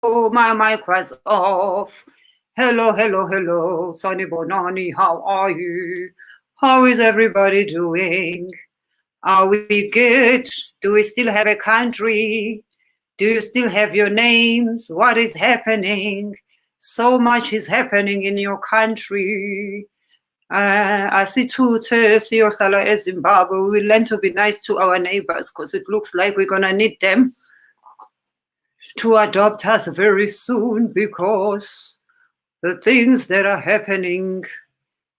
my mic was off. Hello, hello, hello. Sonny Bonani, how are you? How is everybody doing? Are we good? Do we still have a country? Do you still have your names? What is happening? So much is happening in your country. Asithuthe siyohlala eZimbabwe. We learn to be nice to our neighbors because it looks like we're gonna need them to adopt us very soon because the things that are happening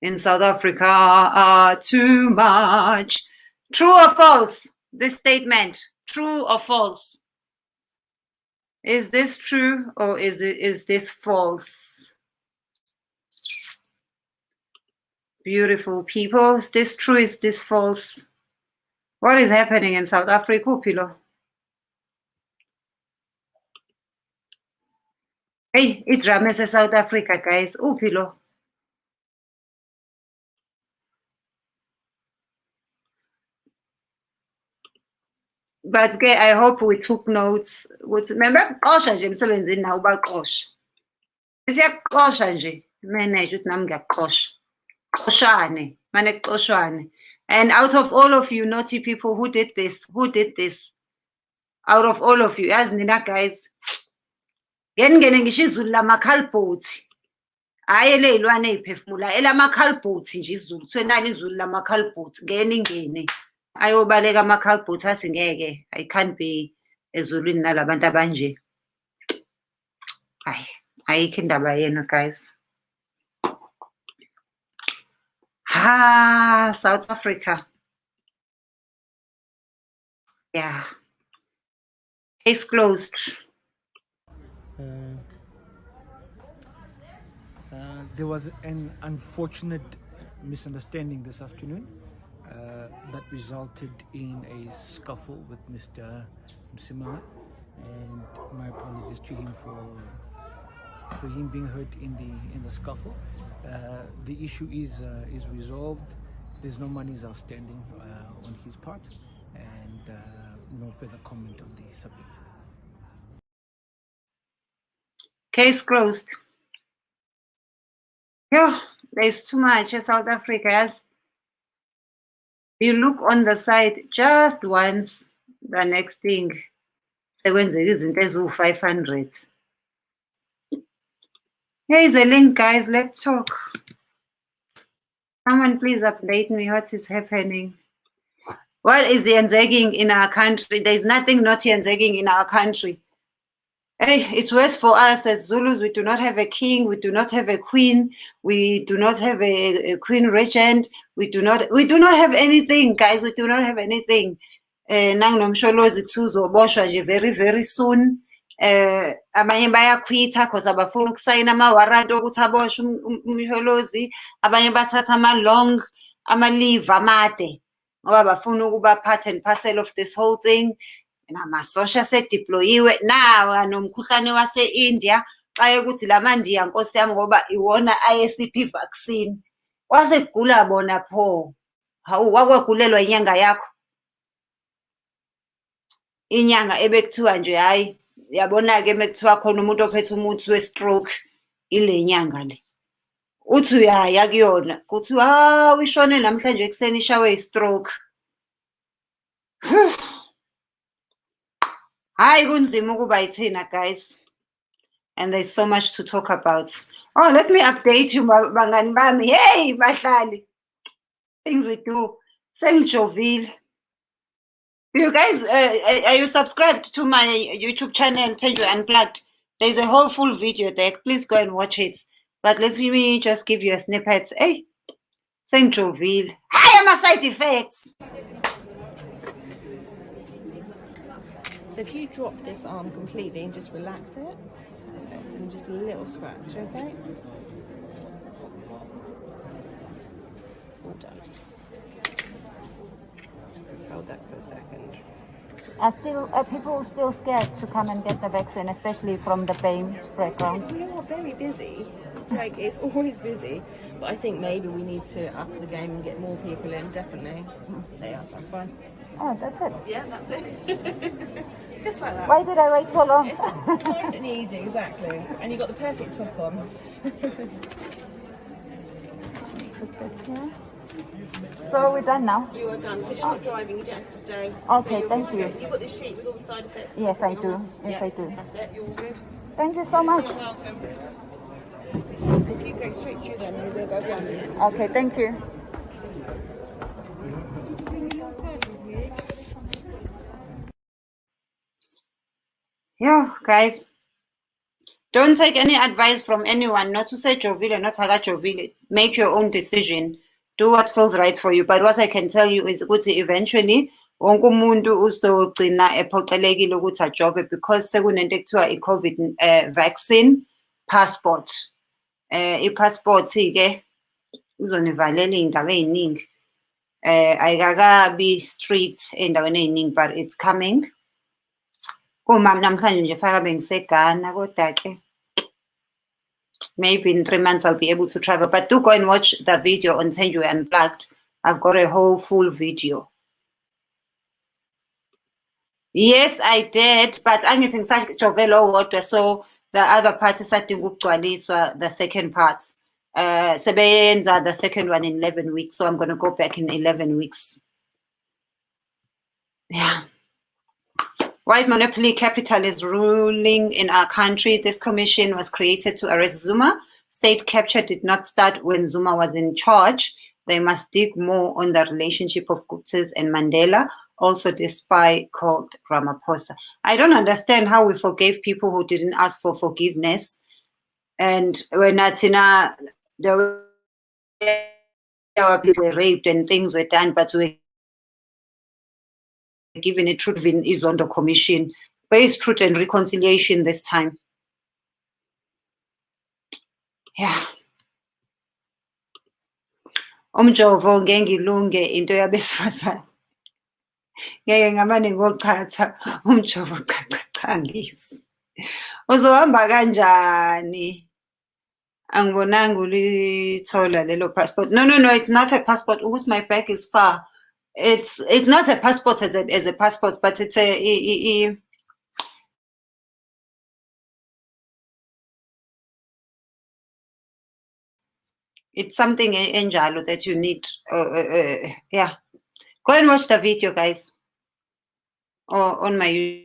in South Africa are too much. True or false? This statement, true or false? Is this true or is this false? Beautiful people, is this true? Is this false? What is happening in South Africa, Pilo? Hey, idrama South Africa, guys. Upilo. But I hope we took notes. Remember, qosha nje emsebenzini nawo baqosha. Siyakuqosha nje, manage ukuthi nami ngiyaqosha. Qoshane, mane kuqoshwane. And out of all of you naughty people who did this? Out of all of you, yazi nina guys. Ngene ngisho izulu lamakhalibhothi. Hayi eleyilwane eziphefumula, elamakhalibhothi nje izulu. Kuthiwe nali izulu lamakhalibhothi, ngene. Ayobaleka amakhalibhothi athi ngeke, I can't be ezulwini nalabantu abanje. Hayi, ayikho indaba yenu guys. South Africa. Yeah. Case closed. There was an unfortunate misunderstanding this afternoon that resulted in a scuffle with Mr. Msimanga, and my apologies to him for him being hurt in the scuffle. The issue is resolved. There's no monies outstanding on his part, and no further comment on the subject. Case closed. Yeah, there's too much in South Africa. As you look on the side just once, the next thing, sekwenzeka izinto eziwu-500. Here's a link, guys. Let's talk. Someone please update me. What is happening? What is yenzeging in our country? There's nothing not yenzeging in our country. Hey, it's worse for us as Zulus. We do not have a king. We do not have a queen. We do not have a queen regent. We do not have anything, guys. We do not have anything. Nangnomsholozi tuzoboshwa nje very, very soon. Abanye bayakhwitha because abafuna ukusayina ama-warrant ukuthi aboshwe umsholozi. Abanye bathatha ama-leave amade ngoba bafuna ukuba part and parcel of this whole thing. Namasosha sedeployiwe nawa nomkhuhlane wase-India xa ukuthi lamandiya nkosi yami ngoba iwona ISCP vaccine wasekugula bona pho. Hawu wakwegulelwa inyanga yakho, inyanga ebekuthiwa nje hayi yabona-ke mekuthiwa khona umuntu ophethe umuthi we-stroke ile nyanga le uthi uyaya kuyona kuthiwa ishone namhlanje ekuseni ishawe i-stroke. Hayi kunzima ukuba yithina guys, and there's so much to talk about. Oh, let me update you bangani bami. Hey bahlali, things we do. Sengijovile. You guys, are you subscribed to my YouTube channel, Tenjo Unplugged? There's a whole full video there. Please go and watch it. But let me just give you a snippet. Hey, sengijovile. Hi, my side effects. So if you drop this arm completely and just relax it, perfect, and just a little scratch, okay? All done. Just hold that for a second. Are people still scared to come and get the vaccine, especially from the BAME background? We are very busy. Like, it's always busy. But I think maybe we need to up the game and get more people in, definitely. Yeah, that's fine. Oh, that's it. Yeah, that's it. Just like that. Why did I wait so long? It's nice and easy, exactly. And you've got the perfect top on. So we're done now? You are done. Because you're not driving, you don't have to stay. Okay, you're thank all you. good. You've got this sheet with all the side effects. Yes, I do. Yes, Yeah, I do. That's it. You're all good. Thank you so much. You're welcome. If you go straight through then, we'll go down. Okay, thank you. Yeah, guys. Don't take any advice from anyone. Not to say Jovile, not Saga Jovile. Make your own decision. Do what feels right for you. But what I can tell you is ukuthi eventually wonke umuntu uzogcina ephoqelekile ukuthi ajobe because sekunento ekuthiwa i-COVID vaccine passport. I-passport ke uzonivalela iy'ndawo ey'ningi. Ayikakabi street ey'ndaweni ey'ningi, but it's coming. Uma namhlanje nje faka bengiseGhana kodwa ke maybe in 3 months I'll be able to travel. But do go and watch the video on Thenjiwe Unplugged. I've got a whole full video. Yes, I did, but angithi ngisajovela owodwa, so the other part isadinga ukugcwaliswa, the second part. Sebeyenza the second one in 11 weeks, so I'm going to go back in 11 weeks. Yeah. White monopoly capital is ruling in our country. This commission was created to arrest Zuma. State capture did not start when Zuma was in charge. They must dig more on the relationship of Guptas and Mandela, also despite called Ramaphosa. I don't understand how we forgave people who didn't ask for forgiveness. And when Natina, there were people raped and things were done, but we given a truth in Izondo Commission, based truth and reconciliation this time. Yeah. Umjovo ngengilunge into yabesifazane. Ngeke ngamane ngochatha umjovo cha ngisi. Uzohamba kanjani? Angibonanga ulithola lelo passport. No, it's not a passport. Ukuthi my bag is far. It's not a passport as a passport, but it's it's something enjalo that you need. Yeah, go and watch the video, guys, or on my.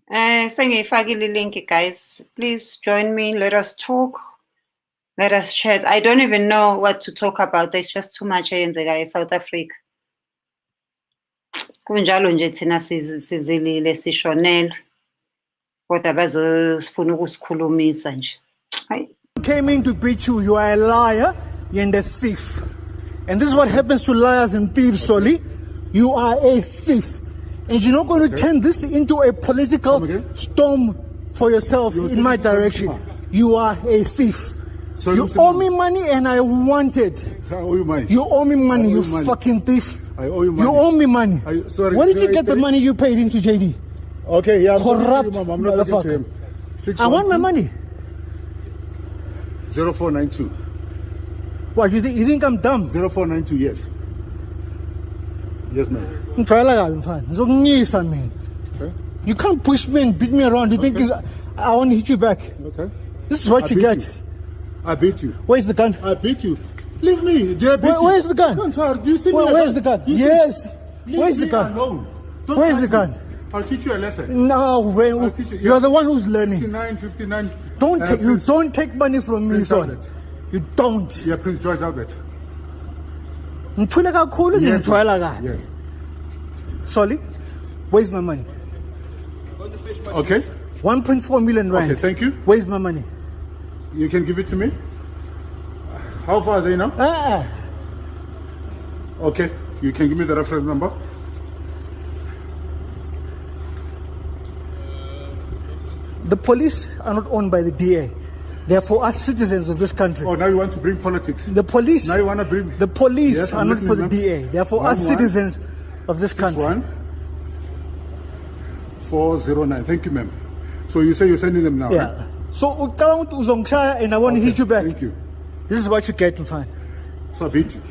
Sengiyifakile link, guys. Please join me. Let us talk. Let us chat. I don't even know what to talk about. There's just too much eyenzeka eSouth Africa. Kunjalo nje thina sizilile sishonela. Kodwa bazofuna ukusikhulumisa nje. Hayi. Came in to beat you. You are a liar and a thief. And this is what happens to liars and thieves, Solly. You are a thief. And you're not going to turn this into a political storm for yourself in my direction. You are a thief. So you owe me money and I want it. I owe you money. You owe me money, you money. fucking thief. I owe you money. You owe me money. Sorry, Where did you get the money you paid into JD? Okay, yeah, Corrupt I'm not talking to him. I want my money. 0492. What, you think I'm dumb? 0492, yes. Yes, ma'am. Man. Okay. You can't push me and beat me around. You think I want to hit you back? Okay. This is what you get. I beat you. Where's the gun? I beat you. Leave me. Did I beat you? Where's the gun? Do you see me? Where's the gun? Yes. Where's the gun? Alone. Where's the gun? I'll teach you a lesson. No, I'll teach you. You're the one who's learning. 59. You don't take money from me, Prince son. Albert. You don't. Yeah, Prince George Albert. Yes. Yes. Solly, where's my money? Okay. 1.4 million rand. Okay, thank you. Where's my money? You can give it to me. How far are they now? Okay, you can give me the reference number. The police are not owned by the DA. They are for us citizens of this country. Oh, now you want to bring politics. The police. Now you want to bring. The police Yes, are I'm not for the listening, ma'am. DA. They are for us 11 citizens of this country. 409. Thank you, ma'am. So you say you're sending them now, right? Yeah. So ucabanga ukuthi uzongishaya and I want to hit you back. Thank you. This is what you get, mfana. So I beat you.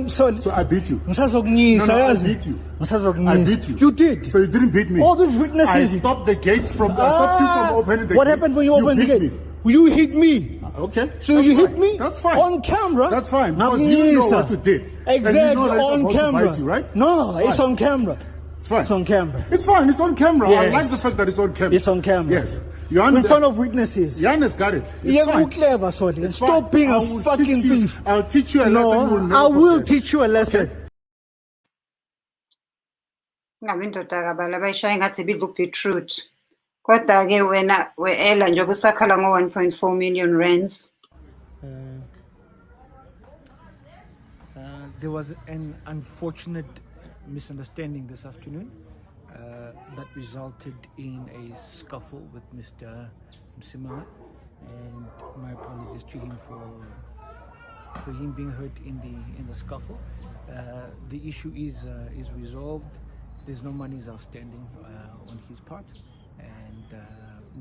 So I beat you. Ngisazokunyisa No, I yazi. beat you. Ngisazokunyisa. I beat you. You did. So you didn't beat me. All these witnesses. I stopped the gate from. I stopped you from opening the gate. What happened when you opened the beat gate? me. You hit me. Okay. So that's you fine. hit me? That's fine. On camera? That's fine. Because you know what you did. Exactly. And you know that it's On supposed to camera. bite you, right? No, it's Fine. on camera. It's fine. It's on camera. It's fine. It's on camera. I Yes. like the fact that it's on camera. It's on camera. Yes. In front of witnesses. Jan has got it. It's You're fine. clever, sorry. It's Stop fine. being I a will fucking teach you- thief. I'll teach you a lesson. You will No, never I will forget. teach you a lesson. Ngabe indoda kabala bayishaya ngathi ibilook the truth. Kodwa ke wena we-ela njengoba usakhala ngo-1.4 million rands. There was an unfortunate misunderstanding this afternoon that resulted in a scuffle with Mr. Msimanga, and my apologies to him for him being hurt in the scuffle. The issue is resolved. There's no monies outstanding on his part, and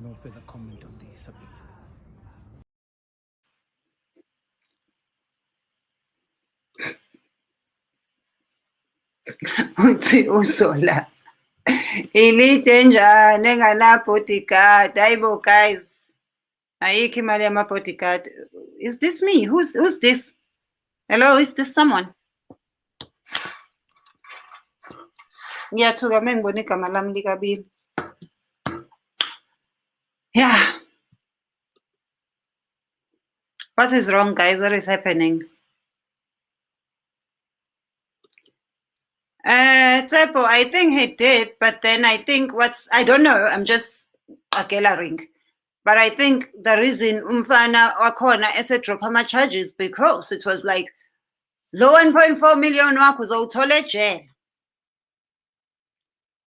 no further comment on the subject. Uthi uzola. Ilide njani engana-bodyguard? Hayibo guys. Ayikho imali yama-bodyguard. Is this me? Who's this? Hello, is this someone? Ngiyathuka mengibona igama lami likabili. Yeah. What is wrong, guys? What is happening? Tsepo, I think he did, but then I think I don't know, I'm just gathering. But I think the reason umfana wakhona esedrop ama-charges because it was like, lo 1.4 million wakho uzowuthola ejele.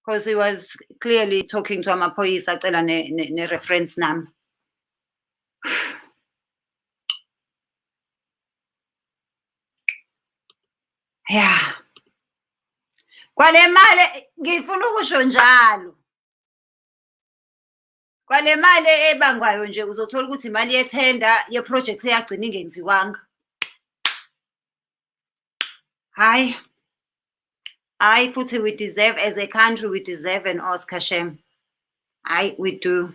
Because he was clearly talking to amaphoyisa acela ne-reference number. Yeah. Kwale mali ngifuna ukusho njalo. Kwale mali ebangwayo nje uzothola ukuthi imali yethenda yeproject eyagcina ingenziwanga. Hayi futhi we deserve, as a country, we deserve an Oscar, Shem. We do.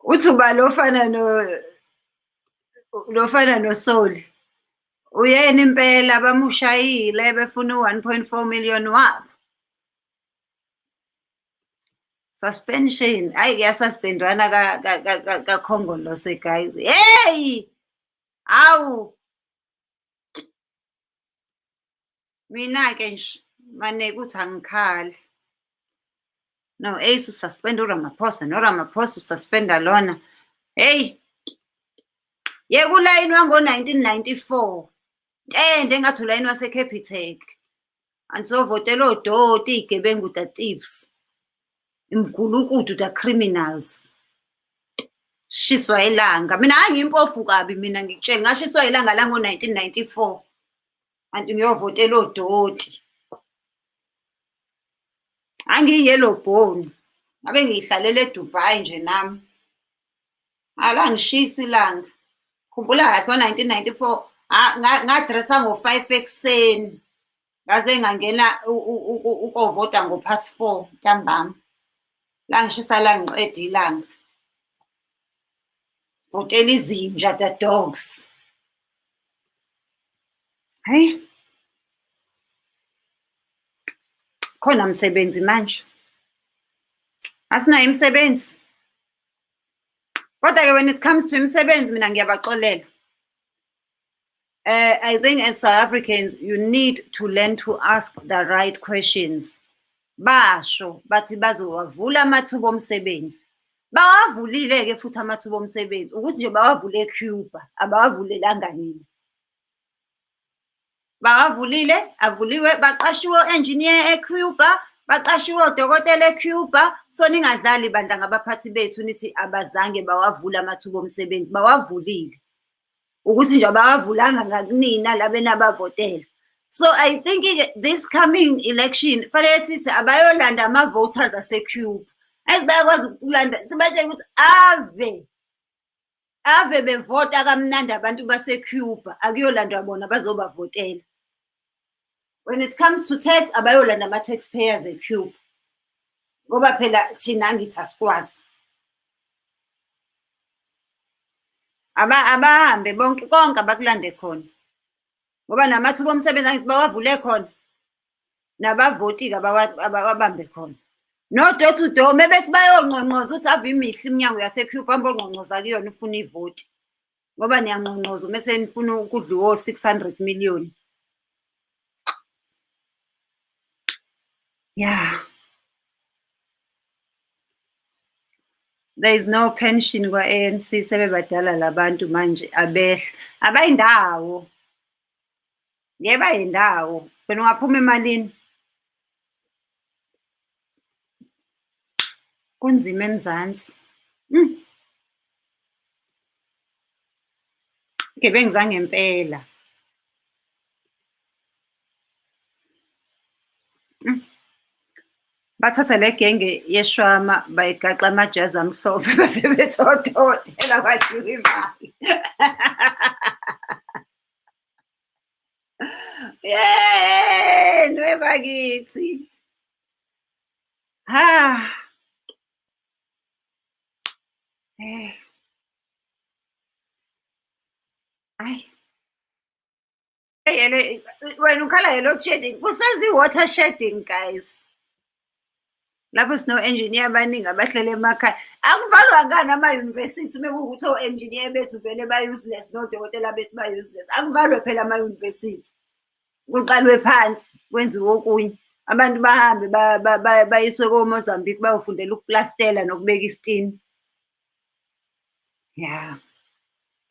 Uthuba lofana no Soul. Uyena impela bamushayile befuna u-1.4 million wabo. Suspension. Kuyasuspendwana kaKhongolose, guys. Hey! Awu! Mina-ke nje maneke uthi angikhali. No, Ace ususpend uRamaphosa, noRamaphosa ususpenda lona. Hey! Yekulayini wango-1994. Engathi ulayini wase-Capitec. Anisovotela odoti, iy'gebengu, the thieves. Imgulukudu, the criminals. Shiswa ilanga. Mina angimpofu kabi mina ngikutshela. Ngashiswa ilanga lango-1994. Kanti ngiyovotela odoti. Angiyi-yellow bone. Ngabe ngiyihlalele eDubai nje nami. Alangishisi ilanga. Khumbula kahle ngo-1994 ngadressa ngo-5 ekuseni. Ngaze ngangena ukovota ngo-4:30 ntambama. Langishisa langiqeda ilanga. Votela izinja, the dogs. Hey. Khona msebenzi manje. Asinayo imisebenzi. Kodwa-ke when it comes to imisebenzi mina ngiyabaxolela. I think as South Africans, you need to learn to ask the right questions. basho bathi bazowavula amathuba omsebenzi. Bawavulile-ke futhi amathuba omsebenzi ukuthi nje bawavule eCuba, abawavulelanga nini. Bawavulile, avuliwe, baqashiwe o-engineer eCuba, baqashiwe odokotela eCuba. So ningadlali bandla ngabaphathi bethu nithi abazange bawavula amathuba omsebenzi, bawavulile. Ukuthi nje abawavulanga ngakunina labena abavotela. So I think this coming election, fanele sithi abayolanda ama-voters aseCuba. Bayakwazi ukulanda, sibatshele ukuthi ave bevota kamnandi abantu baseCuba, akuyolandwa bona bazobavotela. When it comes to tax, abayolanda ama-taxpayers eCuba. Ngoba phela thina angithi asikwazi. Abahambe bonke konke abakulande khona. Ngoba namathuba omsebenzi angithi bawavule khona. Nabavoti-ke ababambe khona. No door to door, mebethi bayongqongqoza ukuthi ave imihle iminyango yaseCuba ambongqongqoza kuyona ufuna ivoti. Ngoba niyangqongqoza mase nifuna ukudliwa 600 million. Yeah. There is no pension kwa-ANC, sebebadala labantu manje abehla. Abayindawo. Yebo ayindawo. Wena ungaphuma emalini. Kunzima eMzansi. Gebengu zangempela. Bathatha le genge yeshwama bayigaxa amajazi amhlophe base bethododela kwashiwa imali. Yey, bakithi. Ay. Wena ukhala load shedding, kusazi water shedding guys. Lapho sino engineer abaningi abahlele emakhaya. Akuvalwa ngani ama-university mekuwukuthi o-engineer bethu vele ba-useless nodokotela bethu ba-useless. Akuvalwe phela ama-university. Kuqalwe phansi kwenziwe okunye. Abantu bahambe bayiswe ko-Mozambique bayofundela ukuplastela nokubeka isitini. Yeah.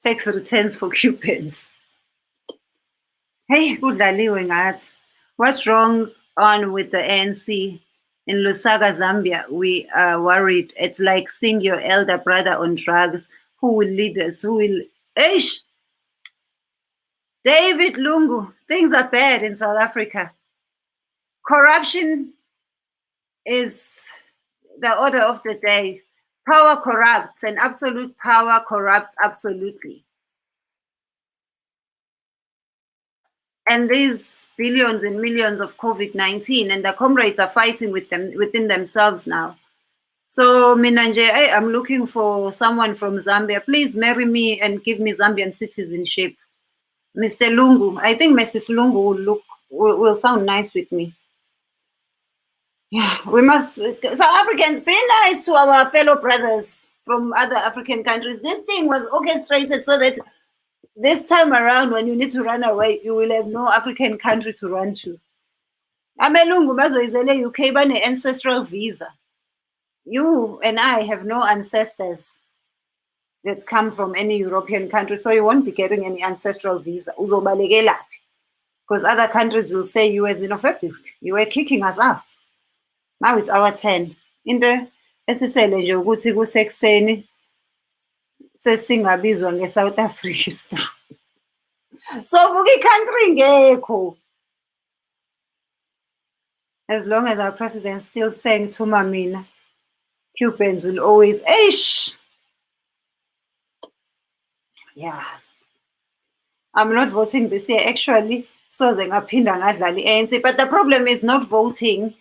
Tax returns for Cubans. Hey, kudlaliwe ngathi. What's wrong on with the ANC? In Lusaka, Zambia, we are worried. It's like seeing your elder brother on drugs. Who will lead us? Who will... Eish! David Lungu, things are bad in South Africa. Corruption is the order of the day. Power corrupts, and absolute power corrupts absolutely. And these billions and millions of COVID-19, and the comrades are fighting with them within themselves now. So Minanje, I'm looking for someone from Zambia. Please marry me and give me Zambian citizenship. Mr. Lungu, I think Mrs. Lungu will sound nice with me. Yeah, we must, South Africans, be nice to our fellow brothers from other African countries. This thing was orchestrated so that this time around, when you need to run away, you will have no African country to run to. Amelungu bazoyizele UK bane ancestral visa. You and I have no ancestors that come from any European country, so you won't be getting any ancestral visa. Because other countries will say you were xenophobic. You were kicking us out. Now it's our turn. In the esisele nje ukuthi kusekuseni sesingabizwa nge-South Africa. So buki country ngekho. As long as our president still saying to Mamina, Cubans will always, eish. Yeah. I'm not voting this year, actually. So ngaphinda ngadlala ANC. But the problem is not voting.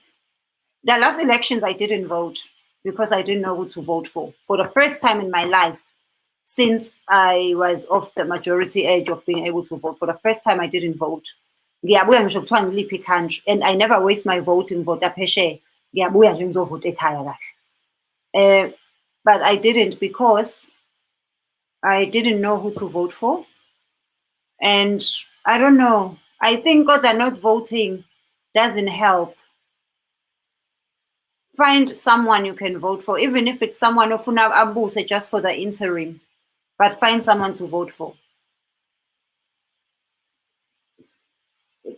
The last elections I didn't vote because I didn't know who to vote for. For the first time in my life, since I was of the majority age of being able to vote, for the first time I didn't vote. Ngiyabuya ngisho kuthiwa ngiliphi country, and I never waste my vote in vote phesheya. Ngiyabuya nje ngizovota ekhaya kahle. But I didn't because I didn't know who to vote for. And I don't know. I think that not voting doesn't help. find someone you can vote for, even if it's someone ofuna abuse just for the interim, but find someone to vote for.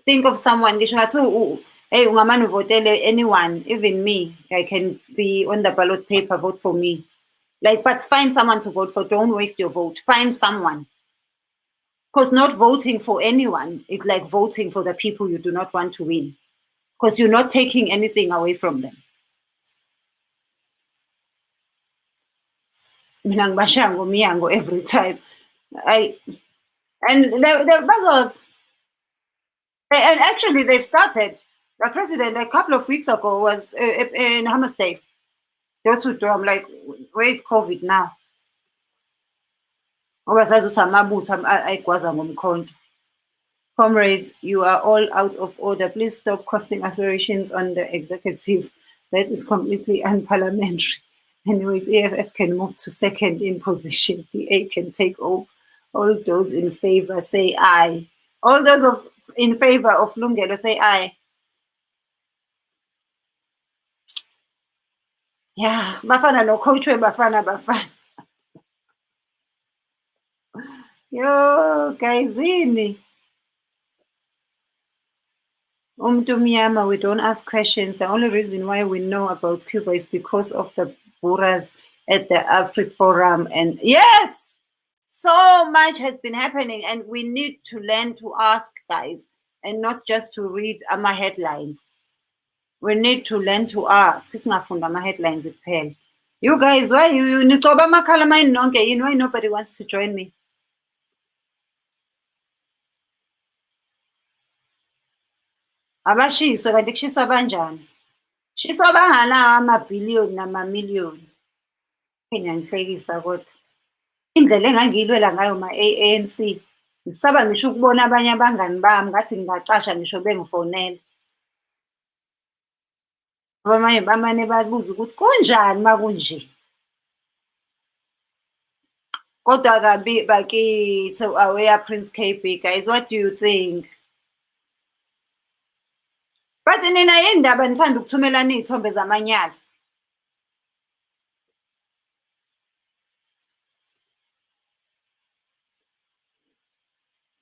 Think of someone, hey, ungamane uvotele anyone, even me. I can be on the ballot paper, vote for me. Like, but find someone to vote for. Don't waste your vote. Find someone. Because not voting for anyone is like voting for the people you do not want to win. Because you're not taking anything away from them. Mina ngibashango miyango every time. And the buzzers, and actually they've started. The president a couple of weeks ago was in Hammersmith. I'm like, where is COVID now? Comrades, you are all out of order. Please stop casting aspirations on the executive. That is completely unparliamentary. Anyways, EFF can move to second in position. DA can take over. All those in favor say aye. All those in favor of Lungelo say aye. Yeah, bafana no coach bafana. Yo, guysini. Mnyama, we don't ask questions. The only reason why we know about Cuba is because of the Buras at the AfriForum. And yes, so much has been happening, and we need to learn to ask, guys, and not just to read our headlines. We need to learn to ask. Headlines. You guys, why why nobody wants to join me? Abashiso kanti kushiswa kanjani? Shiswa banganawo amabhiliyoni namamiliyoni. Ngiyangihlekisa kodwa. Indlela engangiyilwela ngayo ma-ANC, ngisaba ngisho ukubona abanye abangani bami ngathi ngingacasha ngisho bengifonela. Abanye bamane babuza ukuthi kunjani makunje. Kodwa kabi bakithi aware Prince KB, guys, what do you think? But nina yindaba nithanda ukuthumelana iy'thombe zamanyala.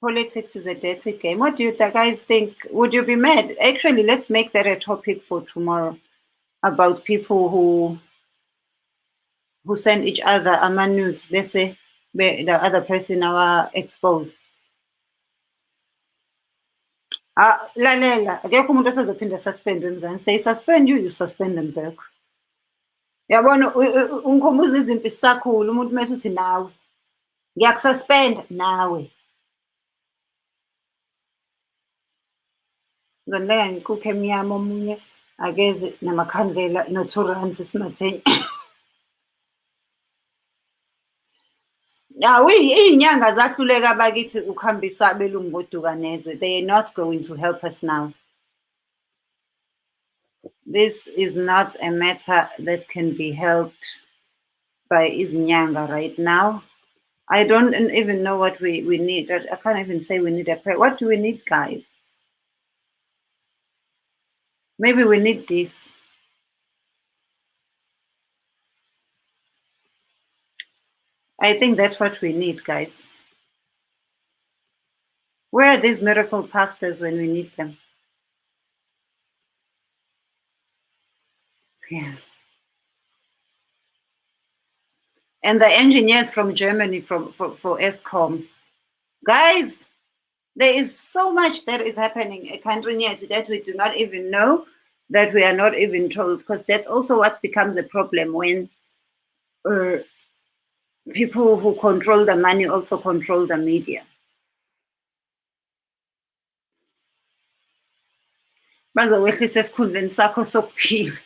Politics is a dirty game. What do you guys think? Would you be mad? Actually, let's make that a topic for tomorrow about people who send each other nudes. They say the other person are exposed. Lalela, akekho umuntu osezophinda suspend eMzansi. They suspend you, you suspend them back. Yabona ungikhumbuza izimpi sisakhula umuntu mase uthi nawe ngiyakususpend nawe. Ngizonileka ngikukhe emnyama omunye akeze namakhandlela no-2 simatheni. Iy'nyanga zahluleka bakithi ukuhambisa abelungu goduka nezwe. They are not going to help us now. This is not a matter that can be helped by izinyanga right now. I don't even know what we need. I can't even say we need a prayer. What do we need, guys? Maybe we need this. I think that's what we need, guys. Where are these miracle pastors when we need them? Yeah. And the engineers from Germany for ESCOM. Guys, there is so much that is happening in a country that we do not even know, that we are not even told, because that's also what becomes a problem when people who control the money also control the media. Bazowehlisa esikhundleni sakho sokuphila.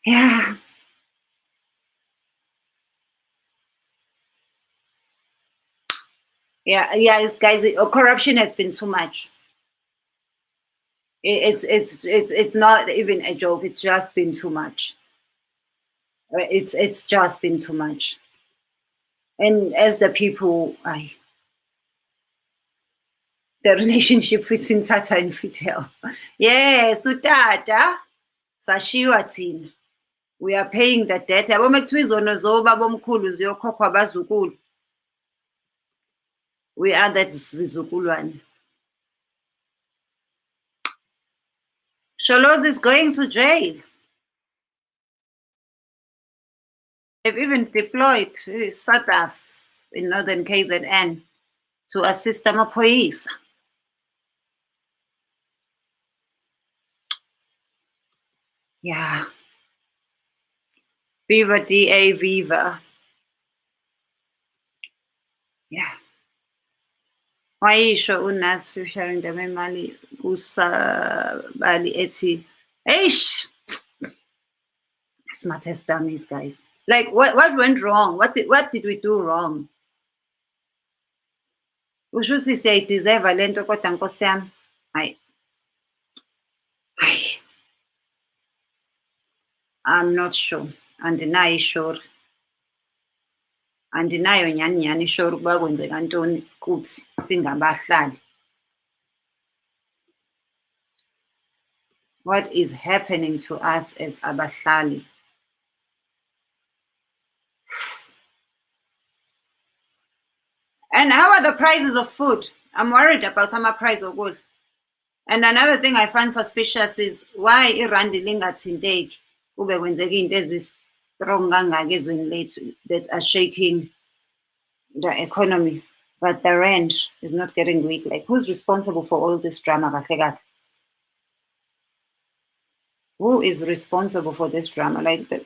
Yeah. Yeah, guys, corruption has been too much. It's not even a joke. It's just been too much. It's just been too much. And as the people, the relationship between Tata and Fidel. Yes, utata sashiywa thina. We are paying the debt. Yabo mekuthiwa izono zobaba omkhulu ziyokhokhwa abazukulu. We are that zizukulwane. Sholozi is going to jail. They've even deployed SADF in northern KZN to assist Amaphoyisa. Yeah. Viva DA, viva. Yeah. Wayisho uNazi featuring Ndamemali kusabali ethi, eish, smartest dummies, guys. Like, what went wrong? What did we do wrong? Usho ukuthi siyayideserve le nto kodwa nkosi yami. Hayi. Hayi. I'm not sure. Andinayo sure. Andinayo nyani sure ukuba kwenzeka ntoni kuthi singabahlali. What is happening to us as abahlali? And how are the prices of food? I'm worried about some price of gold. And another thing I find suspicious is why irandi lingathinteki kube kwenzeka into ezi-strong kangaka ezweni lethu that are shaking the economy, but the rand is not getting weak. Like, who's responsible for all this drama, kahle kahle? Who is responsible for this drama? Like, the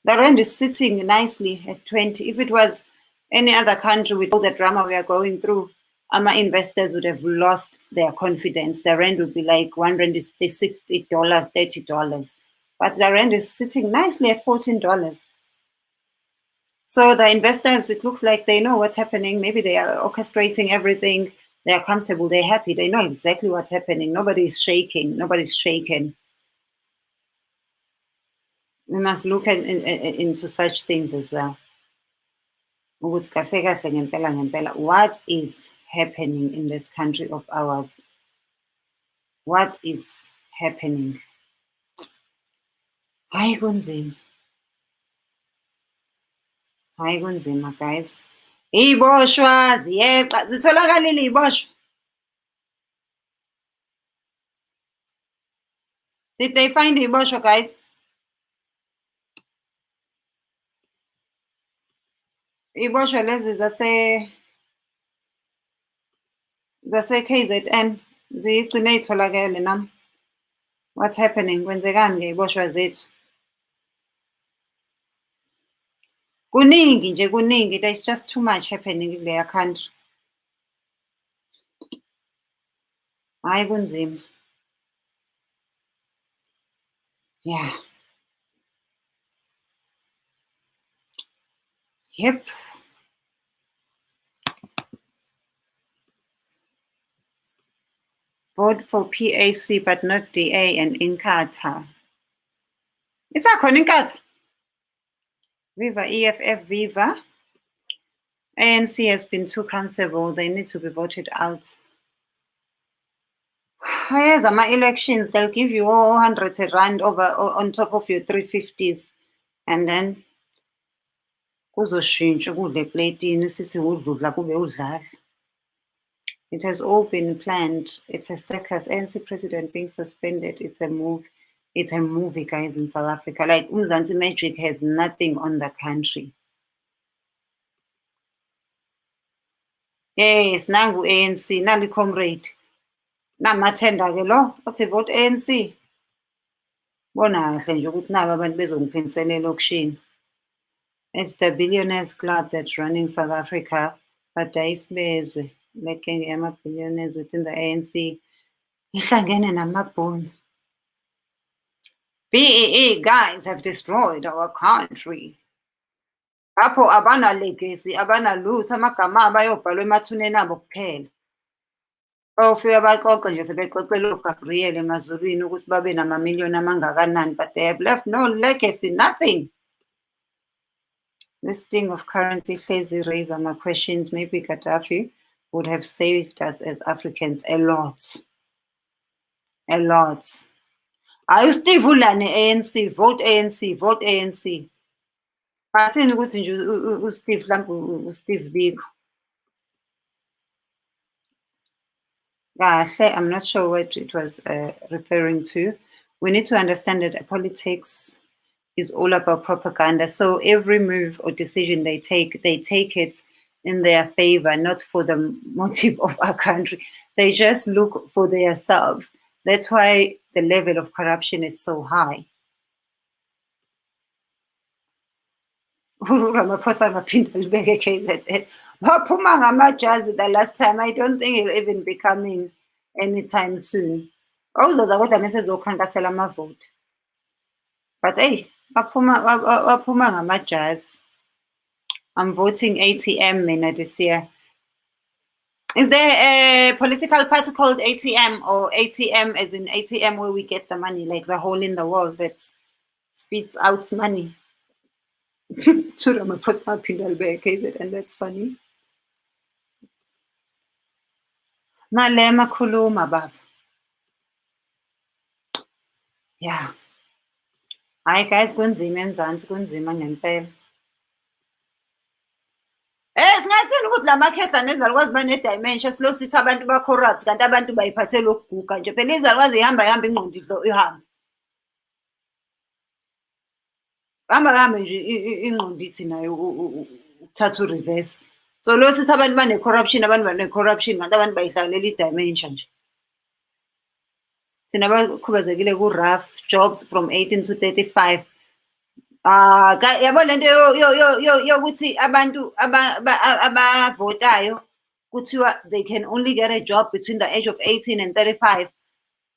rand is sitting nicely at 20. If it was any other country with all the drama we are going through, our investors would have lost their confidence. The rand would be like, one rand is $60, $30. But the rand is sitting nicely at $14. So the investors, it looks like they know what's happening. Maybe they are orchestrating everything. They are comfortable. They're happy. They know exactly what's happening. Nobody's shaking. Nobody's shaken. We must look into such things as well. What is happening in this country of ours? What is happening? Hayi kunzima. Hayi kunzima, guys. Iboshwa ziyeqa zitholakalile iboshwa. Did they find iboshwa, guys? Iboshwa lezi zase KZN zigcine itholakele nami. What's happening? Kwenzekani ngeiboshwa zethu? Kuningi nje kuningi. There's just too much happening in their country. Hayi kunzima. Yeah. Yep. Vote for PAC but not DA and Inkatha. Isakhona Inkatha? Viva EFF, viva. ANC has been too comfortable. They need to be voted out. Yes, elections, they'll give you 100 rand over on top of your 350s. And then kuzoshintsha kudle eplatini sithi udludla kube udlala. It has all been planned. It's a circus. ANC president being suspended. It's a move. It's a movie, guys, in South Africa. Like, Umzansi Magic has nothing on the country. Yes, nangu ANC, nali comrade. Namathenda ke lo, othi vote ANC. Bona kahle nje ukuthi nabo abantu bezongiphinisela elokishini. It's the billionaires club that's running South Africa. But ayisibezwe, like ama-billionaires within the ANC. Ihlangene namabhunu. BEE guys have destroyed our country. Lapho abana legacy, abana lutho, amagama abayobhalwa emathuneni abo kuphela. Bawufika baqoqe nje sebexoxela uGabriel emazulwini ukuthi babe namamiliyoni amangakanani, but they have left no legacy, nothing. This thing of currency hlezi raise my questions. Maybe Gaddafi would have saved us as Africans a lot. A lot. Hayi uSteve ulane ANC, vote ANC, vote ANC. Bathini ukuthi nje uSteve mhlawumbe uSteve Biko. Kahle, I'm not sure what it was referring to. We need to understand that politics is all about propaganda. So every move or decision they take it in their favor, not for the motive of our country. They just look for themselves. That's why the level of corruption is so high. Ramaphosa maphinda libeke KZN. Waphuma ngamajazi the last time. I don't think he'll even be coming anytime soon. Awuzoza kodwa mase zokhankasela amavote. But hey, waphuma ngamajazi. I'm voting ATM mina this year. Is there a political party called ATM, or ATM as in ATM where we get the money, like the hole in the wall that spits out money? And that's funny. Malema khuluma baba. Yeah. Hi guys, kunzima enzansi, kunzima ngempela. Singathini ukuthi lamakhehla nezalukwazi bane-dementia silo sithi abantu ba-corrupt kanti abantu bayiphathela ukuguga nje. Phela izalukwazi ihamba ingqondo ihamba. Hamba nje ingqondo ithi nayo ukuthatha u-reverse. So lo sithi abantu bane-corruption, abantu bane-corruption kanti abantu bayidlalela i-dementia nje. Thina abakhubazekile ku-rough jobs from 18 to 35. Yabo lento yokuthi abantu abavotayo kuthiwa they can only get a job between the age of 18 and 35.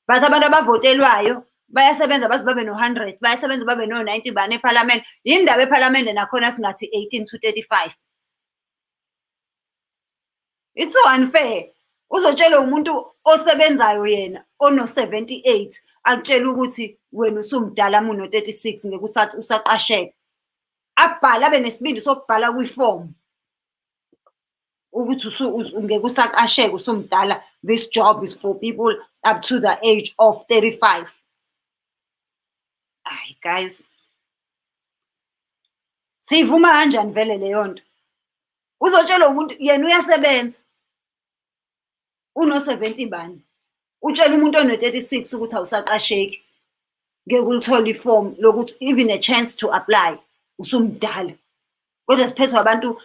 But abantu abavotelwayo bayasebenza baze babe no-100, bayasebenza babe no-90 bane eParliament. Yindaba eParliament nakhona singathi 18 to 35. It's so unfair. Uzotshela umuntu osebenzayo yena ono-78 akutshela ukuthi wena usumdala muno 36 ngeke usaqasheka. Abhala abe nesibindi sokubhala kwiform ukuthi ngeke usaqasheka usumdala. This job is for people up to the age of 35. Ay guys, siyivuma kanjani vele leyo nto? Uzotshela umuntu yena uyasebenza uno-70 bani, utshela umuntu ono-36 ukuthi awusaqasheki, ngeke ulithole iform lokuthi even a chance to apply, usumdala. Kodwa siphethwe abantu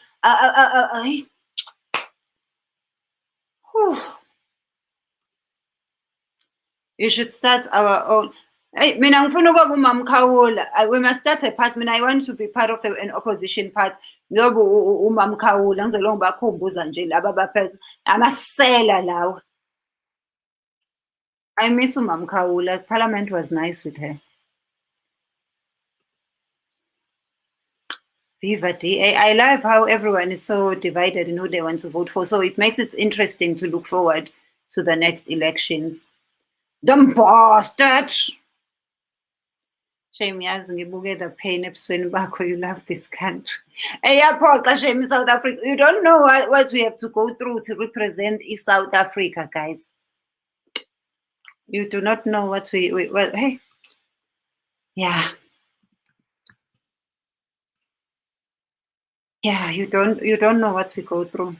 you should start our own. Hey, mina ngifuna ukuba uMamkhawula. We must start a party. Mina I want to be part of an opposition party. Ngoba uMamkhawula ngizolo ngibakhumbuza nje laba abaphethe amasela lawa. I miss uMamkhawula. Parliament was nice with her. Viva DA. I love how everyone is so divided in who they want to vote for. So it makes it interesting to look forward to the next elections. Them bastards! Shame yazi ngibuke the pain ebusweni bakho. You love this country. Eyaphoxa shame South Africa. You don't know what we have to go through to represent South Africa, guys. You do not know what well, hey. Yeah. Yeah, you don't know what we go through.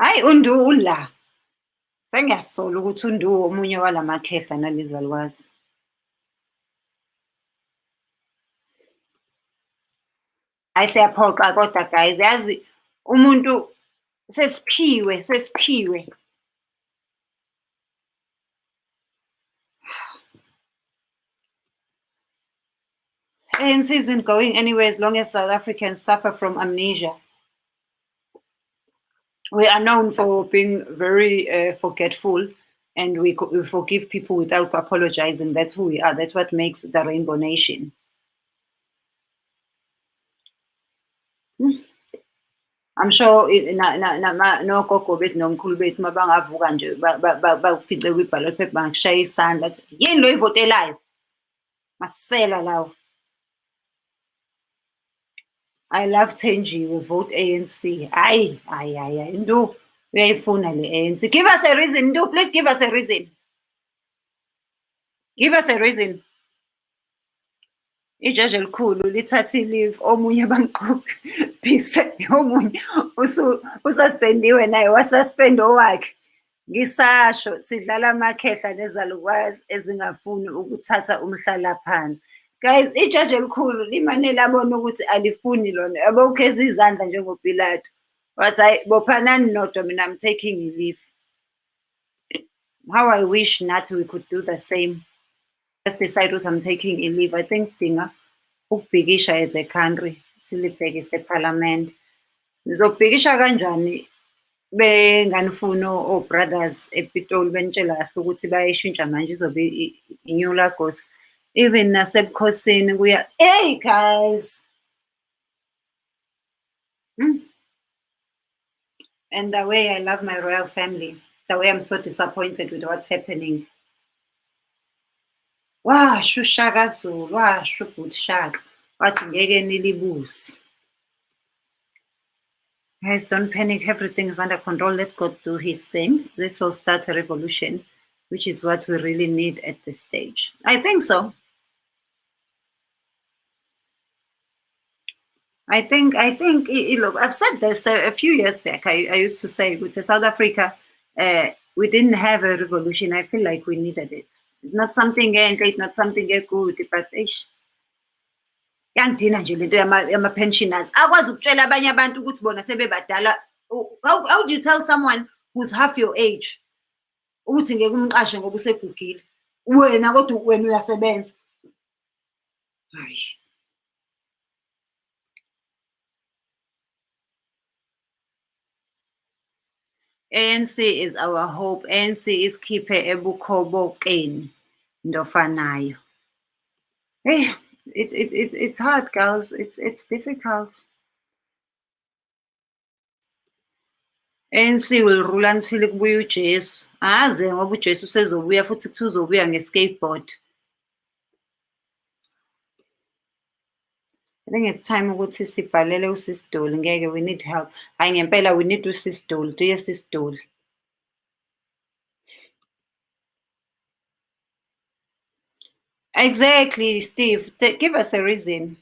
Hayi undula. Sengiyasola ukuthi unduwo omunye walamakhehla nalizalwazi. Hayi siyaphoqa kodwa guys, yazi umuntu sesiphiwe. ANC isn't going anywhere as long as South Africans suffer from amnesia. We are known for being very forgetful, and we forgive people without apologizing. That's who we are. That's what makes the Rainbow Nation. I'm sure nogogo bethu nomkhulu bethu mabangavuka nje bafice kwiballot paper bangishaya isandla yini lo ivotelayo masela lawo. I love Tenjiwe, vote ANC. Aye. Ndu, uyayifuna le ANC. Give us a reason, Ndu, please give us a reason. Give us a reason. Ijaji elikhulu lithatha i-leave, omunye bamqhuphise, omunye ususpendiwe naye wasuspend owakhe. Ngisasho sidlala amakhehla nezalukwazi ezingafuni ukuthatha umhlalaphansi. Guys, ijaji elikhulu limane labona ukuthi alifuni lona, yabokeza izandla njengoPilato. Wathi hayi bophanani nodwa, mina I'm taking a leave. How I wish nathi we could do the same. Let's decide ukuthi I'm taking a leave. I think sidinga ukubhikisha as a country, silibhekise eParliament. Nizobhikisha kanjani benganifuni o-brothers ePitoli benitshela kahle ukuthi bayishintsha manje izobe i-New Lagos. Even nasebukhosini kuya, hey guys. And the way I love my royal family, the way I'm so disappointed with what's happening. Washo uShaka Zulu, washo ubhuti Shaka, wathi ngeke nilibuze. Guys, don't panic, everything is under control. Let God do his thing. This will start a revolution, which is what we really need at this stage. I think so. I think, look, I've said this a few years back. I used to say, with South Africa, we didn't have a revolution. I feel like we needed it. Not something great, not something good, but yangidina nje lento yama-pensioners. Akwazi ukutshela abanye abantu ukuthi bona sebebadala. How do you tell someone who's half your age ukuthi ngeke umqashe ngoba usegugile? Wena kodwa wena uyasebenza. Hayi. ANC is our hope. ANC is khiphe ebukhobokeni ndofanayo. Hey, it's hard, girls. It's difficult. ANC will rule until kubuya uJesu. Aze ngoba uJesu sezobuya futhi kuthi uzobuya nge-skateboard. I think it's time ukuthi sibhalele uSisi Dolly. Ngeke, we need help. Hayi ngempela, we need uSisi Dolly. Do you Sis Dolly? Exactly, Steve. Give us a reason.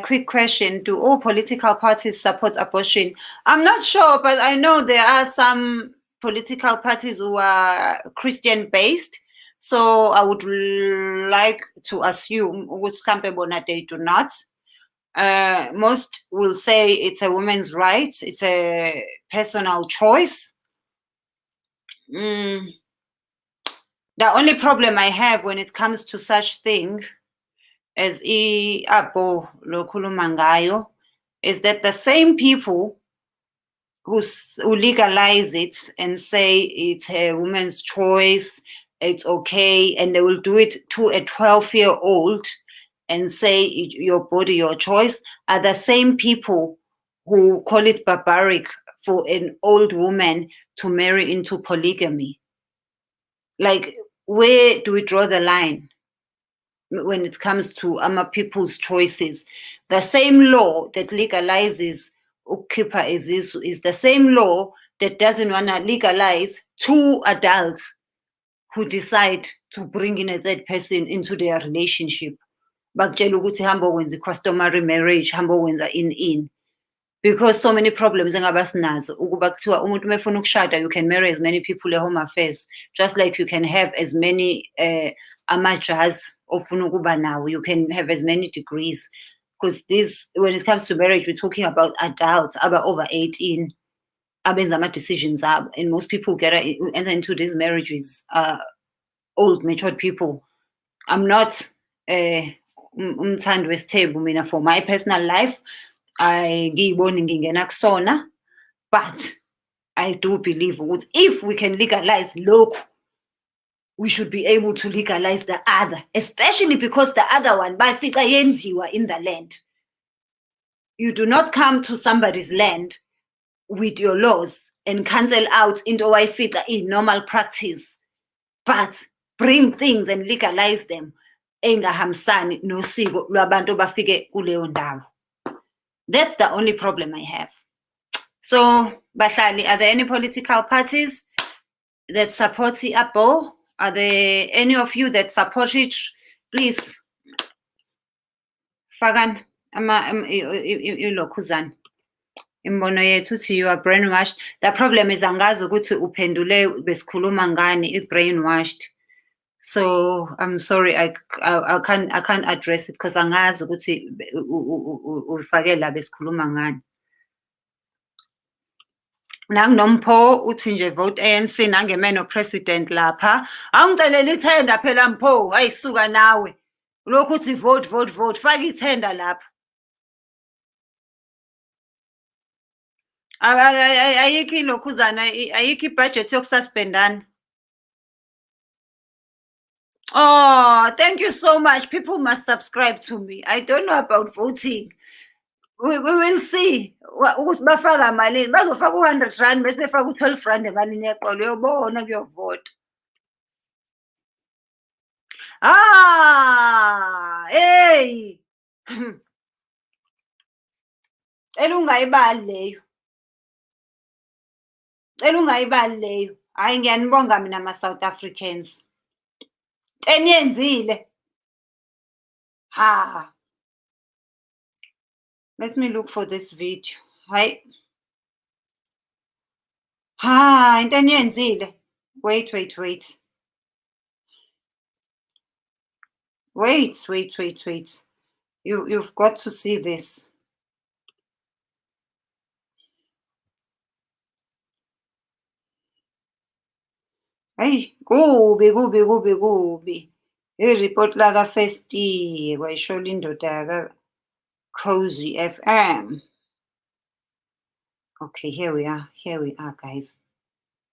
Quick question. Do all political parties support abortion? I'm not sure, but I know there are some political parties who are Christian-based. So I would like to assume ukuthi they do not. Most will say it's a woman's right. It's a personal choice. The only problem I have when it comes to such thing as Abo lokhuluma ngayo is that the same people who legalize it and say it's a woman's choice, it's okay, and they will do it to a 12-year-old and say your body, your choice, are the same people who call it barbaric for an old woman to marry into polygamy. Like, where do we draw the line when it comes to people's choices? The same law that legalizes ukkhipha izisu is the same law that doesn't want to legalize two adults who decide to bring in a third person into their relationship. Bakutshela ukuthi hamba wenza customary marriage, hamba wenza in. Because so many problems engaba sinazo ukuba kuthiwa umuntu mefuna ukushada, you can marry as many people at home affairs, just like you can have as many amajas ofuna ukuba nawo, you can have as many degrees. Because this, when it comes to marriage, we're talking about adults about over 18 abenza decisions up, and most people enter into these marriages old matured people. I'm not umthandi wesithembu mina. For my personal life, ngiyiboni ngingena kusona, but I do believe that if we can legalize lokhu, we should be able to legalize the other, especially because the other one bafica yenziwa in the land. You do not come to somebody's land with your laws and cancel out into owayifica in normal practice, but bring things and legalize them. engahambisani nosiko lwabantu bafike kuleyo ndawo. That's the only problem I have. So, Bahlali, are there any political parties that support Abo? Are there any of you that support it? Please, Fagan, ilokhuzana. Imbono yethu uthi you are brainwashed. The problem is angazi ukuthi uphendule besikhuluma ngani i-brainwashed. So I'm sorry, I can't address it because angazi ukuthi ufake la besikhuluma ngani. NanguNompho uthi nje vote ANC nangemeno president lapha. Awungicelela ithenda phela Mpho, hayisuka nawe. Lokhu uthi vote, faka ithenda lapha. Ayikho ilokhuzana, ayikho ibudget yokususpendana. Oh, thank you so much. People must subscribe to me. I don't know about voting. We will see. Ukuthi bafaka malini. Bazofaka u-R100 bese befaka u-R12 emalini yeqolo. Uyobona kuyovota. Hey. Elungayibali leyo. Elungayibali leyo. Hayi ngiyanibonga mina ma-South Africans. Eniyenzile. Let me look for this video. Hayi. Into eniyenzile. Wait. Wait. You've got to see this. Hayi, kubi. I-report laka Festi kwayishola indoda yaka Cozy FM. Okay, here we are, guys.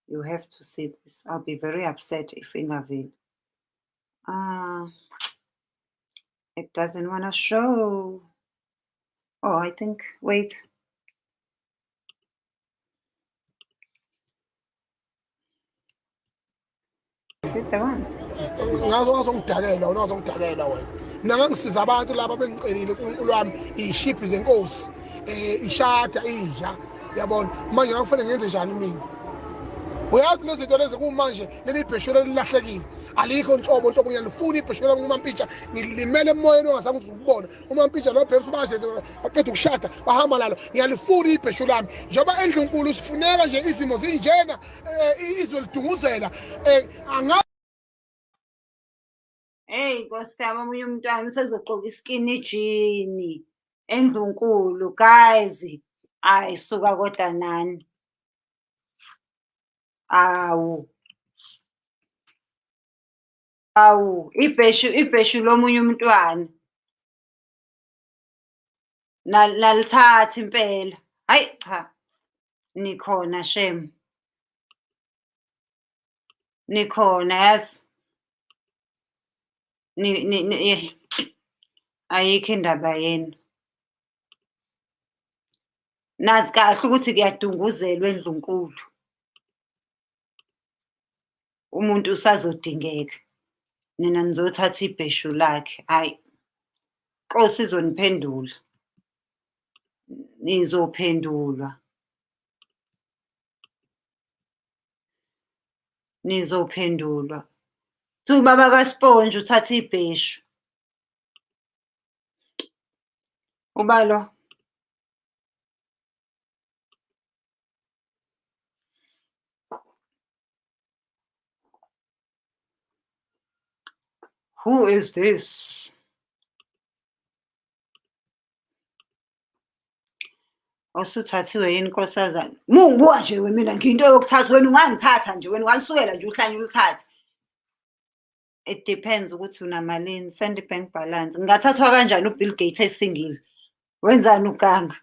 You have to see this. I'll be very upset if Ingaville. It doesn't want to show. Oh, I think, wait. Is it the one? Ngazongidakela wena nangangisiza abantu laba bengicelile uNkulunkulu wami ishiphi zenkosi ishada inja yabona manje ngakufanele ngenze njani mina uyazi lezinto lezi kumanje leli bhesholo lilahlekile alikho nhlobo ngiyalifuna ibhesholo nguMampitsha ngilimele emoyeni ongazange uzukubona uMampitsha noBhebs baje baqeda ukushada bahamba lalo ngiyalifuna ibhesholo lami njengoba endlunkulu sifuneka nje izimo zinjena izwe lidunguzela Hey, Nkosi yami omunye umntwana usezoqoka iskini ejini. Endlunkulu, guys. Suka kodwa nani. Ibheshu lomunye umntwana. Nalithatha impela. Hayi cha. Nikhona shem. Nikhona yazi. Ayikho indaba yenu. Nazi kahle ukuthi kuyadunguzelwa endlunkulu. Umuntu usazodingeka. Nina nizothatha ibheshu lakhe. Hayi. Nkosi izoniphendula. Nizophendulwa. Ubaba kaSponge uthatha ibheshu. Ubalo. Who is this? Osuthathiwe yini Nkosazana? Mungibuka nje mina ngiyinto yokuthatha wena ungangithatha nje wena unganisukela nje uhlanye ulithathe. It depends ukuthi unamalini, send i-bank balance. Ngingathathwa kanjani uBill Gates esingile? Wenzani uganga?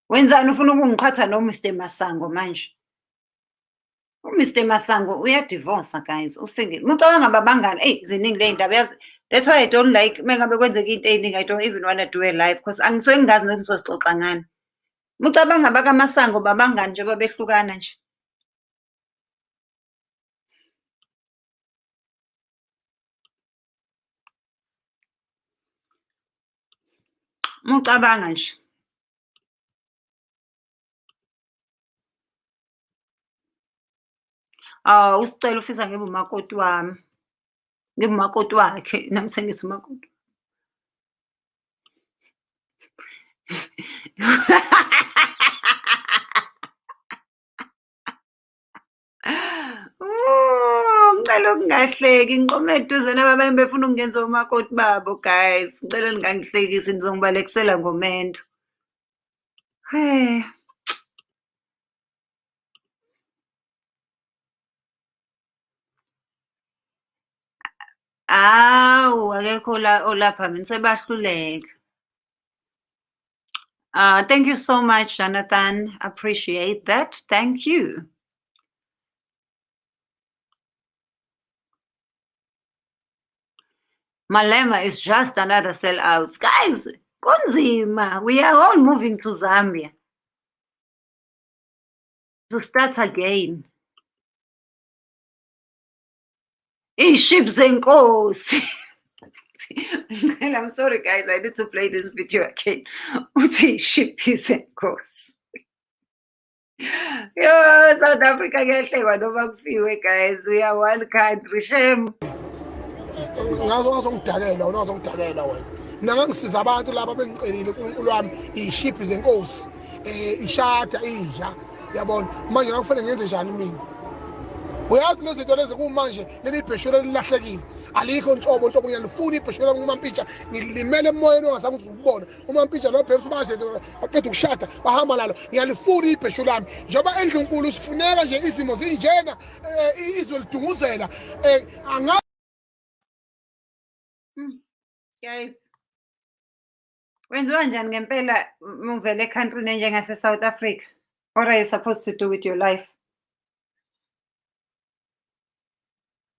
Wenzani ufuna ukungiqhatha noMr Masango manje? uMr Masango uyadivorce guys, usingile. Ngicabanga babangani, ziningi le ndaba yazi. That's why I don't like mengabe kwenzeka into eziningi, I don't even want to do a live because angisuke ngingazi nokuthi sizosixoxa ngani. Ngicabanga bakaMasango babangani nje babehlukana nje. Ucabanga nje. Usicela ufisa ngibe umakoti wami. Ngibe umakoti wakhe, nami sengithi umakoti. Ngicela ukungahleki, ngiqome eduze nabanye befuna ukungenza umakoti babo, guys. Ngicela ningangihlekisi, nizongibalekisela ngomendo. Awu, akekho olapha mina, sebahluleka. Thank you so much, Jonathan. Appreciate that. Thank you. Malema is just another sellout. Guys, kunzima. We are all moving to Zambia to start again. Iship zenkosi. I'm sorry, guys. I need to play this video again. Uthi ship zenkosi. Yo, South Africa kuyahlekwa noma kufiwe, guys. We are one country. Shame. ngazongidakela wena ngazongidakela wena mina ngangisiza abantu laba bengicelile uNkulunkulu wami iship zenkosi ishada inja yabona manje ngakufane ngenze njani mina uyazi lezi zinto lezi kumanje leli bheshula lilahlekile alikho nhlobo ngiyalifuna ibheshula nguMampintsha ngilimele emoyeni ongazange uzubona uMampintsha lo bhebsu baje baqeda ukushada bahamba lalo ngiyalifuna ibheshula lami njengoba endlunkulu sifuneka nje izimo zinjena izwe lidunguzela Guys, wenziwa njani ngempela uvele ekhantrini enjengase South Africa? What are you supposed to do with your life?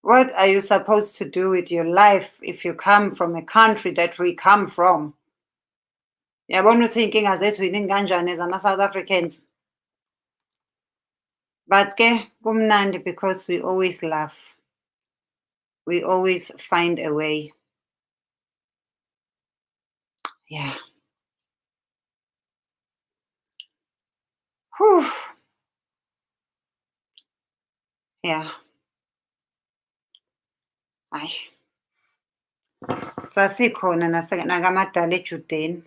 What are you supposed to do with your life if you come from a country that we come from? Yabona ukuthi inkinga zethu yini kanjani zama-South Africans. But ke kumnandi because we always laugh. We always find a way. Yeah. Whew. Yeah. Hayi. Sasikhona nakamadala ejudeni.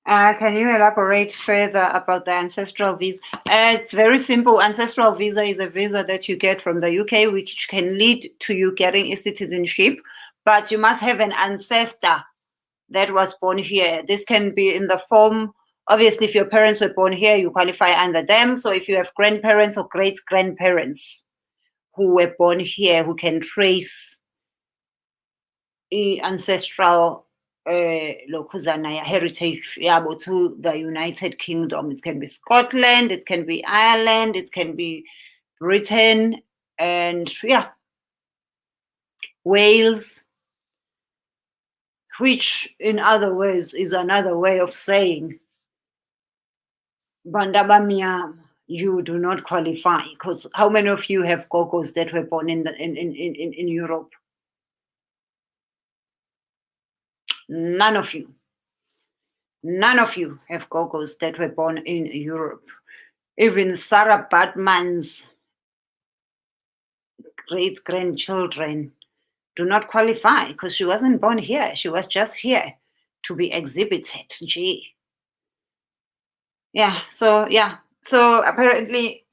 Can you elaborate further about the ancestral visa? It's very simple. Ancestral visa is a visa that you get from the UK, which can lead to you getting a citizenship, but you must have an ancestor that was born here. This can be in the form, obviously, if your parents were born here, you qualify under them. So if you have grandparents or great-grandparents who were born here, who can trace ancestral heritage to the United Kingdom. It can be Scotland, it can be Ireland, it can be Britain, and Wales, which in other ways is another way of saying Bandabamyam, you do not qualify, because how many of you have gogos that were born in Europe? None of you. None of you have gogos that were born in Europe. Even Sarah Batman's great-grandchildren do not qualify because she wasn't born here. She was just here to be exhibited. Gee. So apparently,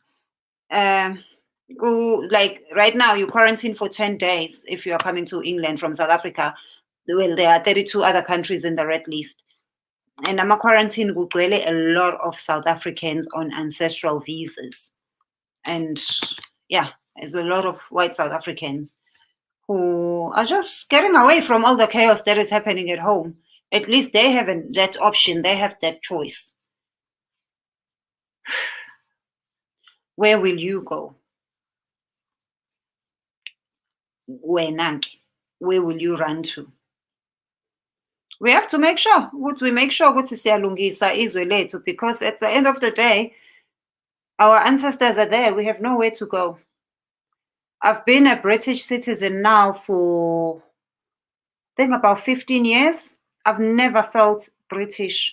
like right now, you quarantine for 10 days if you are coming to England from South Africa. Well, there are 32 other countries in the red list. And I'm a quarantine with really a lot of South Africans on ancestral visas. And there's a lot of white South Africans who are just getting away from all the chaos that is happening at home. At least they have that option. They have that choice. Where will you go? Where will you run to? We have to make sure ukuthi siyalungisa izwe lethu, because at the end of the day, Our ancestors are there. We have nowhere to go. I've been a British citizen now for, I think, about 15 years. I've never felt British.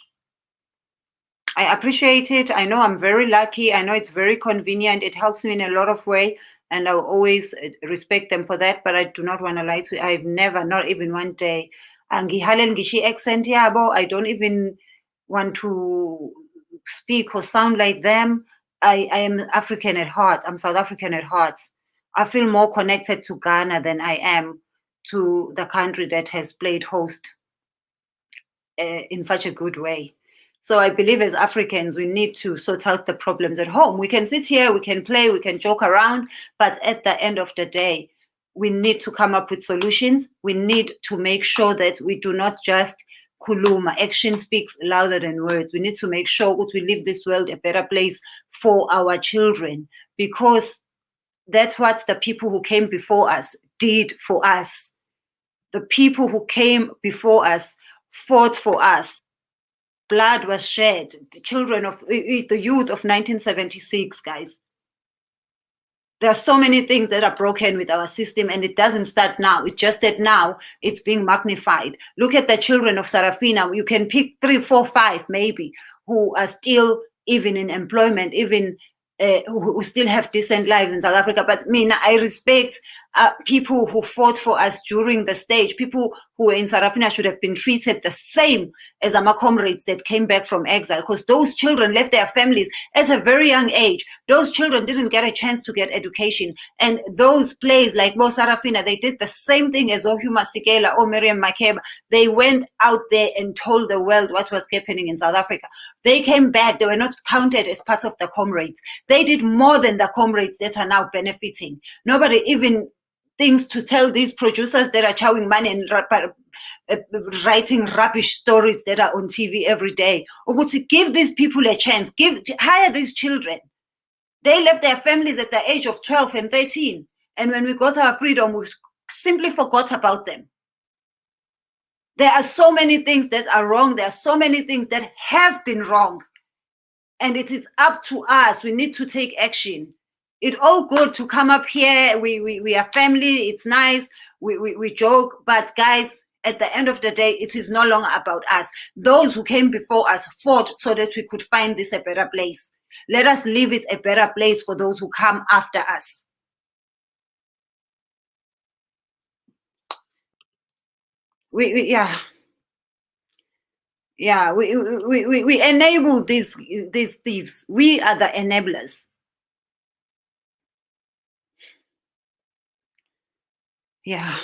I appreciate it. I know I'm very lucky. I know it's very convenient. It helps me in a lot of way, and I'll always respect them for that. But I do not want to lie to you. I've never, not even one day, angihalel ngisho accent yabo. I don't even want to speak or sound like them. I am African at heart. I'm South African at heart. I feel more connected to Ghana than I am to the country that has played host in such a good way. So I believe as Africans, we need to sort out the problems at home. We can sit here, we can play, we can joke around, but at the end of the day, we need to come up with solutions. We need to make sure that we do not just kuluma. Action speaks louder than words. We need to make sure that we leave this world a better place for our children, because that's what the people who came before us did for us. The people who came before us fought for us. Blood was shed. The children of the youth of 1976, guys. There are so many things that are broken with our system, and it doesn't start now. It's just that now it's being magnified. Look at the children of Sarafina. You can pick 3, 4, 5 maybe who are still even in employment, even who still have decent lives in South Africa. But I respect people who fought for us during the stage. People who were in Sarafina should have been treated the same as our comrades that came back from exile, because those children left their families at a very young age. Those children didn't get a chance to get education. And those plays like Mo Sarafina, they did the same thing as Ohuma Sikela or Miriam Makeba. They went out there and told the world what was happening in South Africa. They came back. They were not counted as part of the comrades. They did more than the comrades that are now benefiting. Nobody even thinks to tell these producers that are chowing money and writing rubbish stories that are on TV every day. Or to give these people a chance, hire these children. They left their families at the age of 12 and 13. And when we got our freedom, we simply forgot about them. There are so many things that are wrong. There are so many things that have been wrong. And it is up to us. We need to take action. It's all good to come up here. We are family. It's nice. We joke. But guys, at the end of the day, it is no longer about us. Those who came before us fought so that we could find this a better place. Let us leave it a better place for those who come after us. We enable these thieves. We are the enablers. Yeah.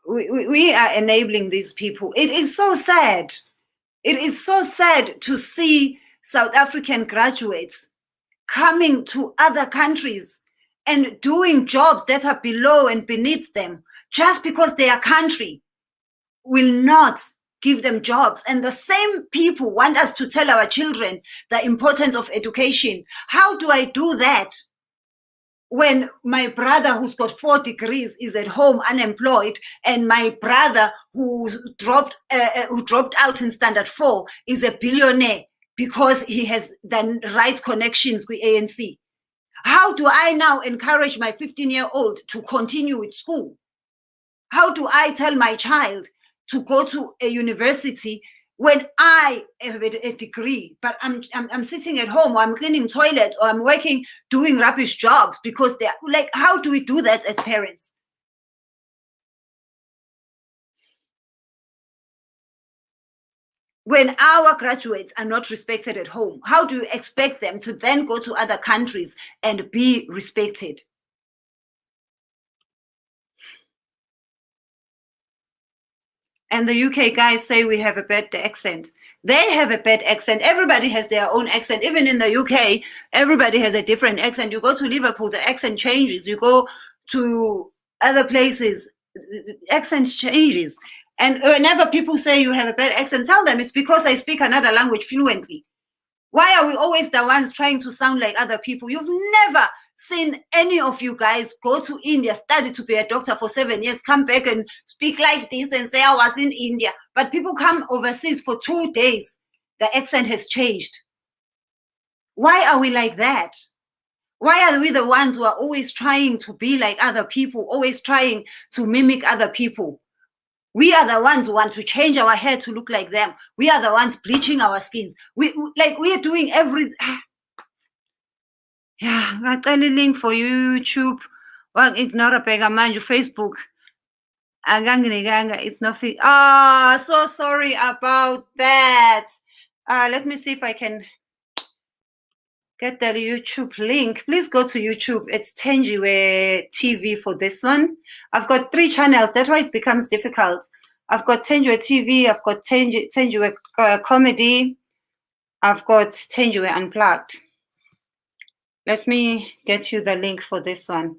We are enabling these people. It is so sad. It is so sad to see South African graduates coming to other countries and doing jobs that are below and beneath them just because their country will not give them jobs. And the same people want us to tell our children the importance of education. How do I do that when my brother who's got 4 degrees is at home unemployed, and my brother who dropped out in standard 4 is a billionaire because he has the right connections with ANC? How do I now encourage my 15-year-old to continue with school? How do I tell my child to go to a university when I have a degree, but I'm sitting at home, or I'm cleaning toilets, or I'm working, doing rubbish jobs? Because they're like, how do we do that as parents? When our graduates are not respected at home, how do you expect them to then go to other countries and be respected? And the UK guys say we have a bad accent. They have a bad accent. Everybody has their own accent. Even in the UK, everybody has a different accent. You go to Liverpool, the accent changes. You go to other places, accent changes. And whenever people say you have a bad accent, tell them it's because I speak another language fluently. Why are we always the ones trying to sound like other people? You've never seen any of you guys go to India, study to be a doctor for 7 years, come back and speak like this and say I was in India. But people come overseas for 2 days the accent has changed. Why are we like that? Why are we the ones who are always trying to be like other people, always trying to mimic other people? We are the ones who want to change our hair to look like them. We are the ones bleaching our skins. We are doing every. Yeah, I got a link for YouTube. Well, ignore a manje Facebook. It's nothing. Ah, so sorry about that. Let me see if I can get the YouTube link. Please go to YouTube. It's Tenjiwe TV for this one. I've got 3 channels. That's why it becomes difficult. I've got Tenjiwe TV. I've got Tenjiwe Comedy. I've got Tenjiwe Unplugged. Let me get you the link for this one.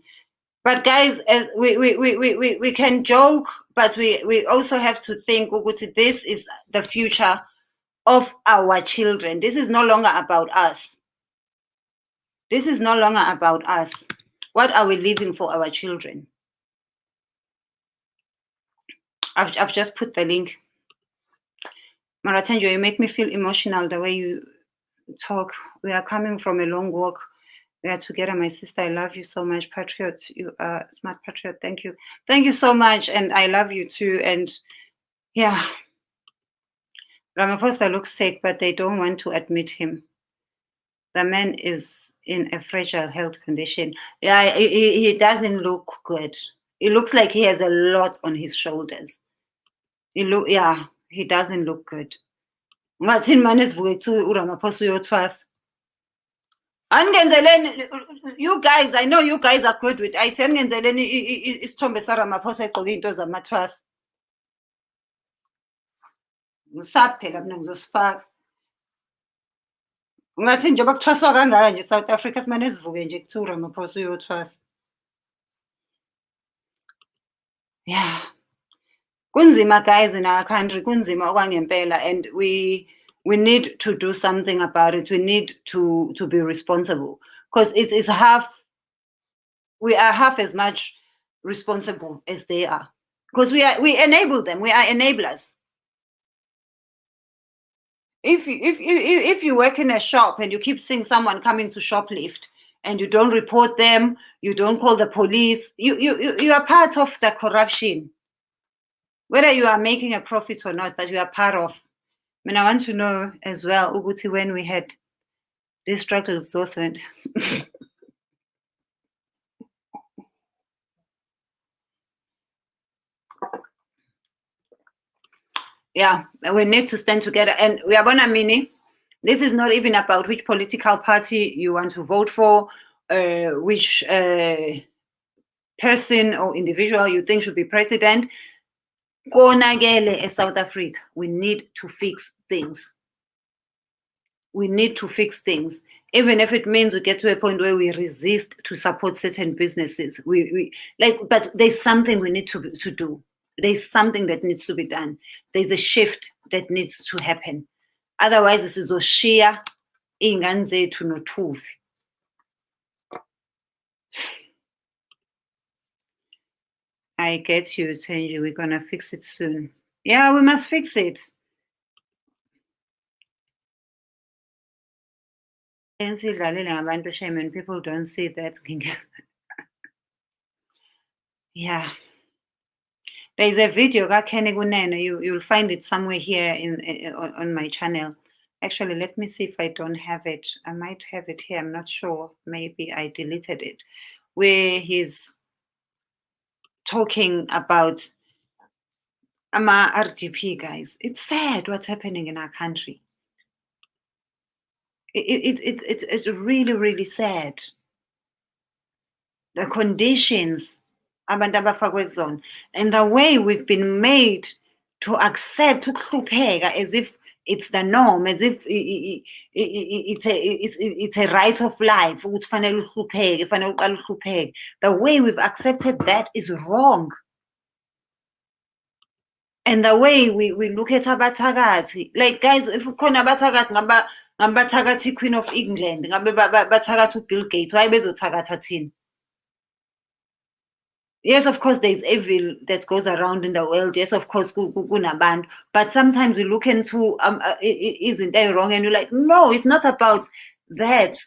But guys, we can joke, but we also have to think, this is the future of our children. This is no longer about us. This is no longer about us. What are we leaving for our children? I've just put the link. Maratenjo, you make me feel emotional the way you talk. We are coming from a long walk. We are together, my sister. I love you so much, Patriot. You are smart Patriot. Thank you. Thank you so much. And I love you too. And yeah, Ramaphosa looks sick, but they don't want to admit him. The man is in a fragile health condition. Yeah, he doesn't look good. It looks like he has a lot on his shoulders. He doesn't look good. You guys, I know you guys are good with it. Isithombe saRamaphosa egqoke into zamathwasa. Ngisaphela mina ngizosifaka. Ungathi njengoba kuthwaswa kangaka nje South Africa simane sivuke nje kuthiwa uRamaphosa uyothwasa. Yeah. Kunzima guys in our country, kunzima okwangempela, and we need to do something about it. We need to be responsible, because it's half. We are half as much responsible as they are, because we enable them. We are enablers. If you work in a shop and you keep seeing someone coming to shoplift and you don't report them, you don't call the police, you are part of the corruption. Whether you are making a profit or not, but you are part of. I mean, I want to know as well, Uguti, when we had this struggle so sad. Yeah, we need to stand together. And we are gonna mini. This is not even about which political party you want to vote for, which person or individual you think should be president. South Africa, we need to fix things. We need to fix things. Even if it means we get to a point where we resist to support certain businesses. But there's something we need to do. There's something that needs to be done. There's a shift that needs to happen. Otherwise, this is Oshia Inganze to Notuvi. I get you, Tenji. We're gonna fix it soon. Yeah, we must fix it. When people don't see that. Yeah. There's a video, you'll find it somewhere here on my channel. Actually, let me see if I don't have it. I might have it here, I'm not sure. Maybe I deleted it. Where he's talking about RDP, guys. It's sad what's happening in our country. It's really, really sad. The conditions, and the way we've been made to accept as if it's the norm, as if it's a right of life. The way we've accepted that is wrong. And the way we look at abathakathi, like guys, if khona abathakathi ngabathakathi Queen of England, ngabe bathakathi uBill Gates, why bezothakatha thina? Yes, of course, there's evil that goes around in the world. Yes, of course, kunabantu. But sometimes you look into isn't that wrong? And you're like, no, it's not about that.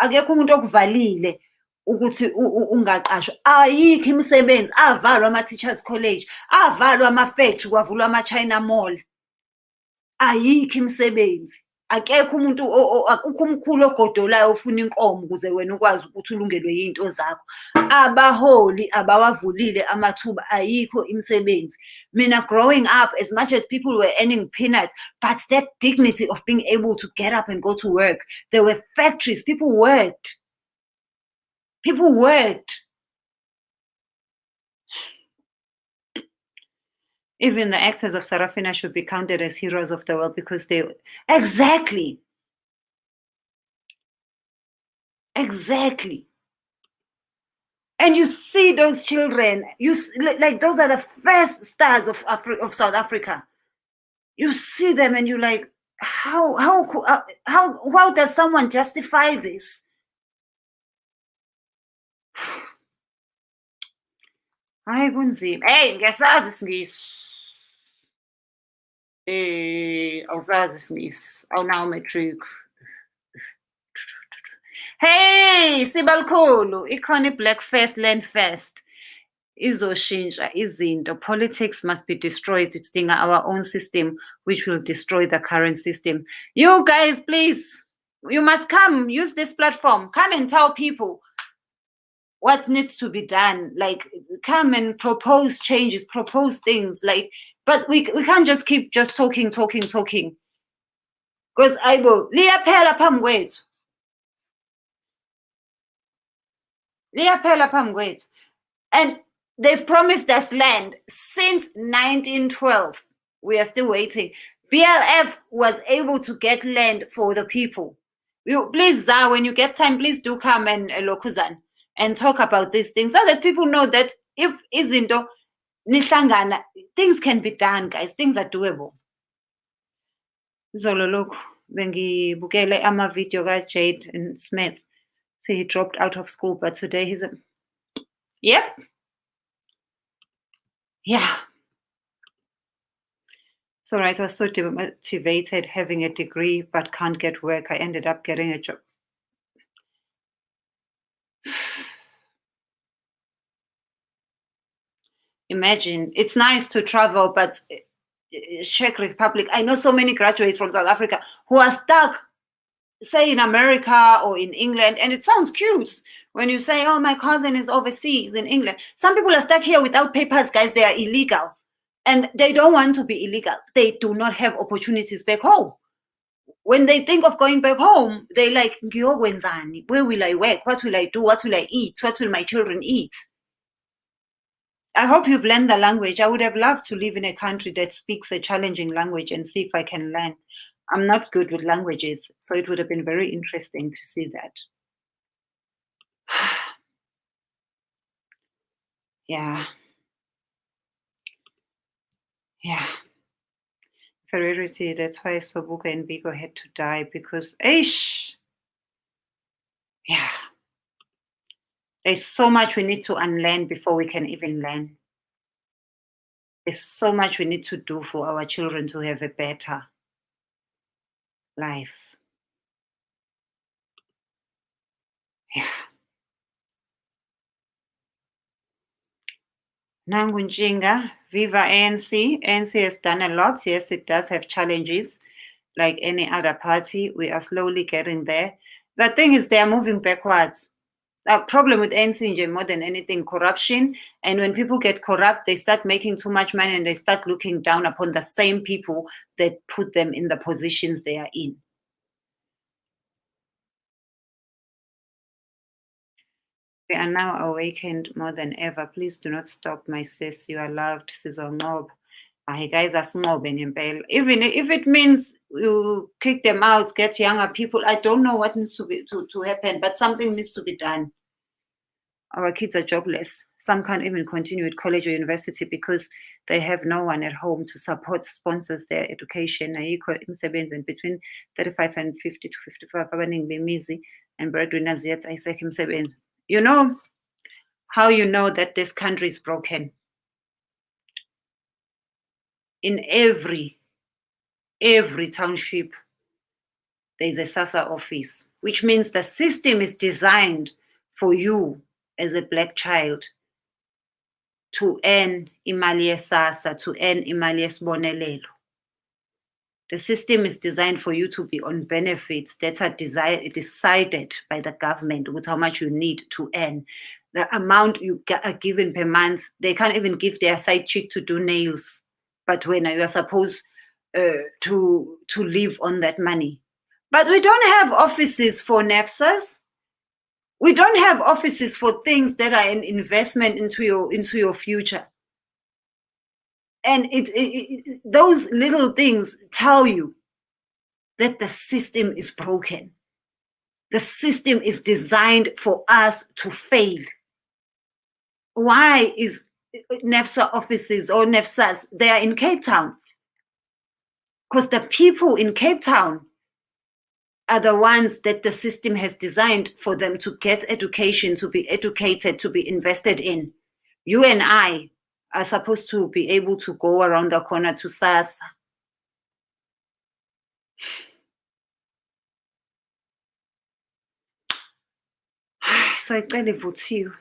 Akekho umuntu okuvalile ukuthi ungaqashwa. Ayikho imisebenzi. Avalwa ama-teachers college, avalwa ama-factory, kwavulwa ama-China mall. Ayikho imisebenzi. Akekho umuntu akukho umkhulu ogodolayo ofuna inkomo ukuze wena ukwazi ukuthi ulungelwe yinto zakho. Abaholi abawavulile amathuba, ayikho imisebenzi. Mina growing up, as much as people were earning peanuts, but that dignity of being able to get up and go to work. There were factories, people worked. People worked. Even the actors of Sarafina should be counted as heroes of the world because they... Exactly. Exactly. And you see those children, like those are the first stars of South Africa. You see them and you're like, how does someone justify this? Hayi kunzima. Hey, ngiyasazi isingisi. Awusazi isingisi. Awunawo matric. Hey, Sibalikhulu, ikhona iBlack First Land First. Izoshintsha izinto. Politics must be destroyed. It's our own system, which will destroy the current system. You guys, please, you must come, use this platform. Come and tell people what needs to be done. Like, come and propose changes, propose things. Like, but we can't just keep just talking. Because Aibo, liyaphela phambi kwethu. Liyaphela phambi kwethu. And they've promised us land since 1912. We are still waiting. BLF was able to get land for the people. Please, Zah, when you get time, please do come and Lokuzan and talk about these things so that people know that if izinto nihlangana, things can be done, guys. Things are doable. Zolo look, bengibukele ama-video ka-Jade and Smith. So he dropped out of school, but today he's a... Yep. Yeah. It's all right. I was so demotivated having a degree, but can't get work. I ended up getting a job. Imagine, it's nice to travel, but Czech Republic, I know so many graduates from South Africa who are stuck, say in America or in England, and it sounds cute when you say, oh, my cousin is overseas in England. Some people are stuck here without papers, guys. They are illegal, and they don't want to be illegal. They do not have opportunities back home. When they think of going back home, they like, where will I work? What will I do? What will I eat? What will my children eat? I hope you've learned the language. I would have loved to live in a country that speaks a challenging language and see if I can learn. I'm not good with languages, so it would have been very interesting to see that. Yeah. Ferrarity, that's why Sobuka and Biko had to die, because, yeah. There's so much we need to unlearn before we can even learn. There's so much we need to do for our children to have a better life. Yeah. Nangunjinga, Viva ANC. ANC has done a lot. Yes, it does have challenges like any other party. We are slowly getting there. The thing is, they are moving backwards. The problem with ANC more than anything, corruption. And when people get corrupt, they start making too much money and they start looking down upon the same people that put them in the positions they are in. We are now awakened more than ever. Please do not stop, my sis. You are loved. Sizonqoba. Hey guys, even if it means you kick them out, get younger people, I don't know what needs to happen, but something needs to be done. Our kids are jobless. Some can't even continue at college or university because they have no one at home to support, sponsors their education. And between 35 and 50 to 55, abaningi bemizi and breadwinners yet aysekho imisebenzi. You know, how you know that this country is broken. In every township, there's a SASSA office, which means the system is designed for you as a black child to earn imali SASSA, to earn imali yesibonelelo. The system is designed for you to be on benefits that are decided by the government with how much you need to earn. The amount you are given per month, they can't even give their side chick to do nails. But when you are supposed to live on that money. But we don't have offices for NEFSAs. We don't have offices for things that are an investment into your future. And those little things tell you that the system is broken. The system is designed for us to fail. Why is NEFSA offices or NEFSAs, they are in Cape Town? Because the people in Cape Town are the ones that the system has designed for them to get education, to be educated, to be invested in. You and I are supposed to be able to go around the corner to SASSA. So icela ivuthiwe.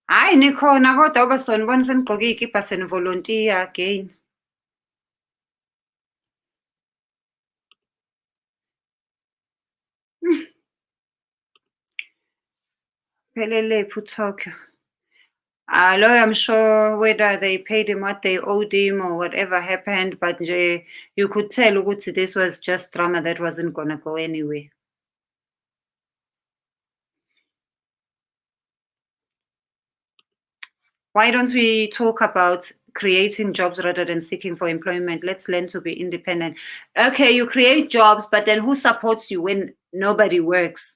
Hayi nikhona kodwa oba sonibona senigqoke ikipa senivolontiya again. Pelele Tokyo. Lawyer, I'm sure whether they paid him what they owed him or whatever happened, but you could tell ukuthi this was just drama that wasn't gonna go anywhere. Why don't we talk about creating jobs rather than seeking for employment? Let's learn to be independent. Okay, you create jobs, but then who supports you when nobody works?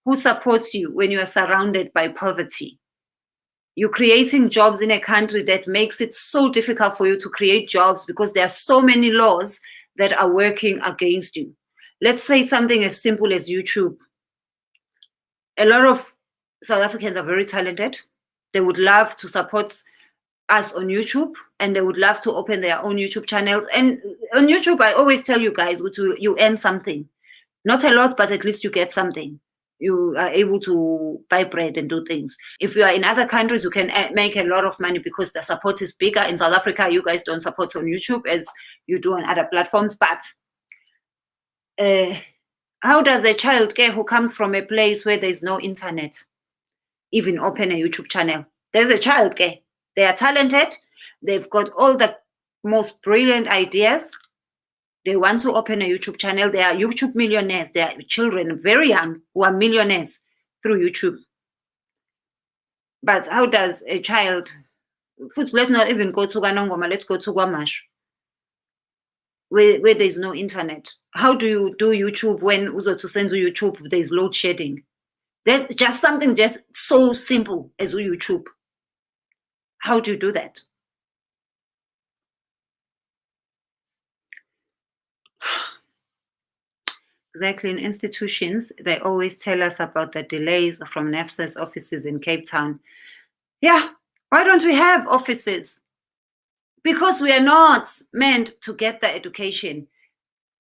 Who supports you when you are surrounded by poverty? You're creating jobs in a country that makes it so difficult for you to create jobs because there are so many laws that are working against you. Let's say something as simple as YouTube. A lot of South Africans are very talented. They would love to support us on YouTube and they would love to open their own YouTube channels. And on YouTube, I always tell you guys, you earn something. Not a lot, but at least you get something. You are able to buy bread and do things. If you are in other countries, you can make a lot of money because the support is bigger. In South Africa, you guys don't support on YouTube as you do on other platforms. But how does a child who comes from a place where there's no internet even open a YouTube channel? There's a child they are talented. They've got all the most brilliant ideas. They want to open a YouTube channel. They are YouTube millionaires. They are children, very young, who are millionaires through YouTube. But how does a child, let's not even go to Ganongoma, let's go to Guamash, where there's no internet. How do you do YouTube when Uzo to send to YouTube, there's load shedding? There's just something just so simple as YouTube. How do you do that? Exactly, in institutions, they always tell us about the delays from NEFSA's offices in Cape Town. Yeah, why don't we have offices? Because we are not meant to get the education.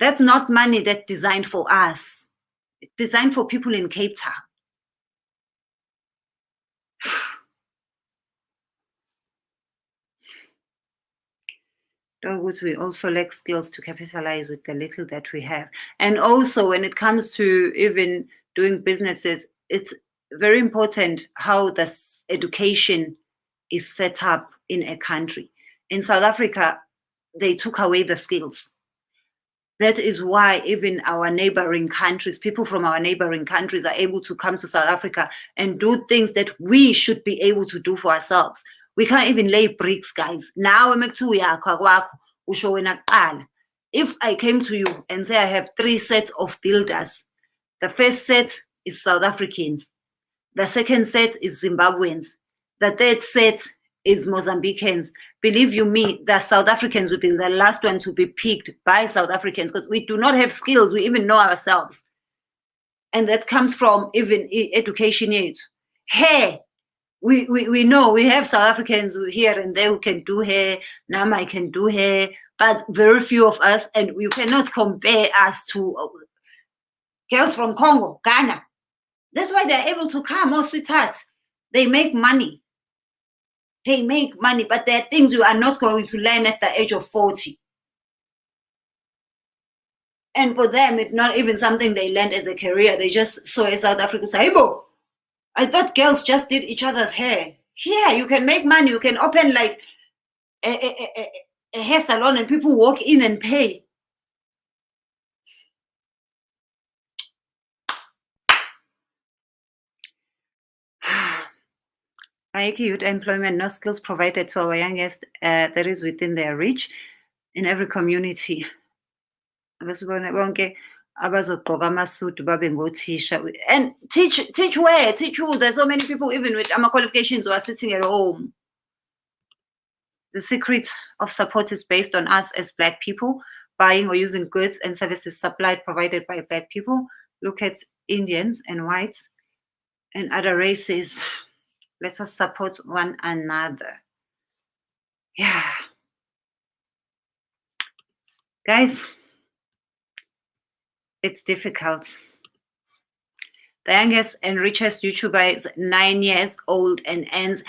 That's not money that's designed for us. It's designed for people in Cape Town. We also lack skills to capitalize with the little that we have. And also when it comes to even doing businesses, it's very important how the education is set up in a country. In South Africa, they took away the skills. That is why even our neighboring countries, people from our neighboring countries are able to come to South Africa and do things that we should be able to do for ourselves. We can't even lay bricks, guys. Now, if I came to you and say I have 3 sets of builders, the first set is South Africans, the second set is Zimbabweans, the third set is Mozambicans. Believe you me, the South Africans will be the last one to be picked by South Africans because we do not have skills. We even know ourselves. And that comes from even education yet. Hair. We know we have South Africans here and there who can do hair. Nama can do hair, but very few of us, and you cannot compare us to girls from Congo, Ghana. That's why they're able to come, oh sweethearts. They make money. They make money, but there are things you are not going to learn at the age of 40. And for them, it's not even something they learned as a career. They just saw a South African say, hey, bo, I thought girls just did each other's hair. Here, you can make money. You can open like a hair salon and people walk in and pay. Youth employment, no skills provided to our youngest that is within their reach in every community. And teach where? Teach who? There's so many people even with qualifications who are sitting at home. The secret of support is based on us as Black people buying or using goods and services supplied provided by Black people. Look at Indians and whites and other races. Let us support one another. Yeah. Guys, it's difficult. The youngest and richest YouTuber is 9 years old and earns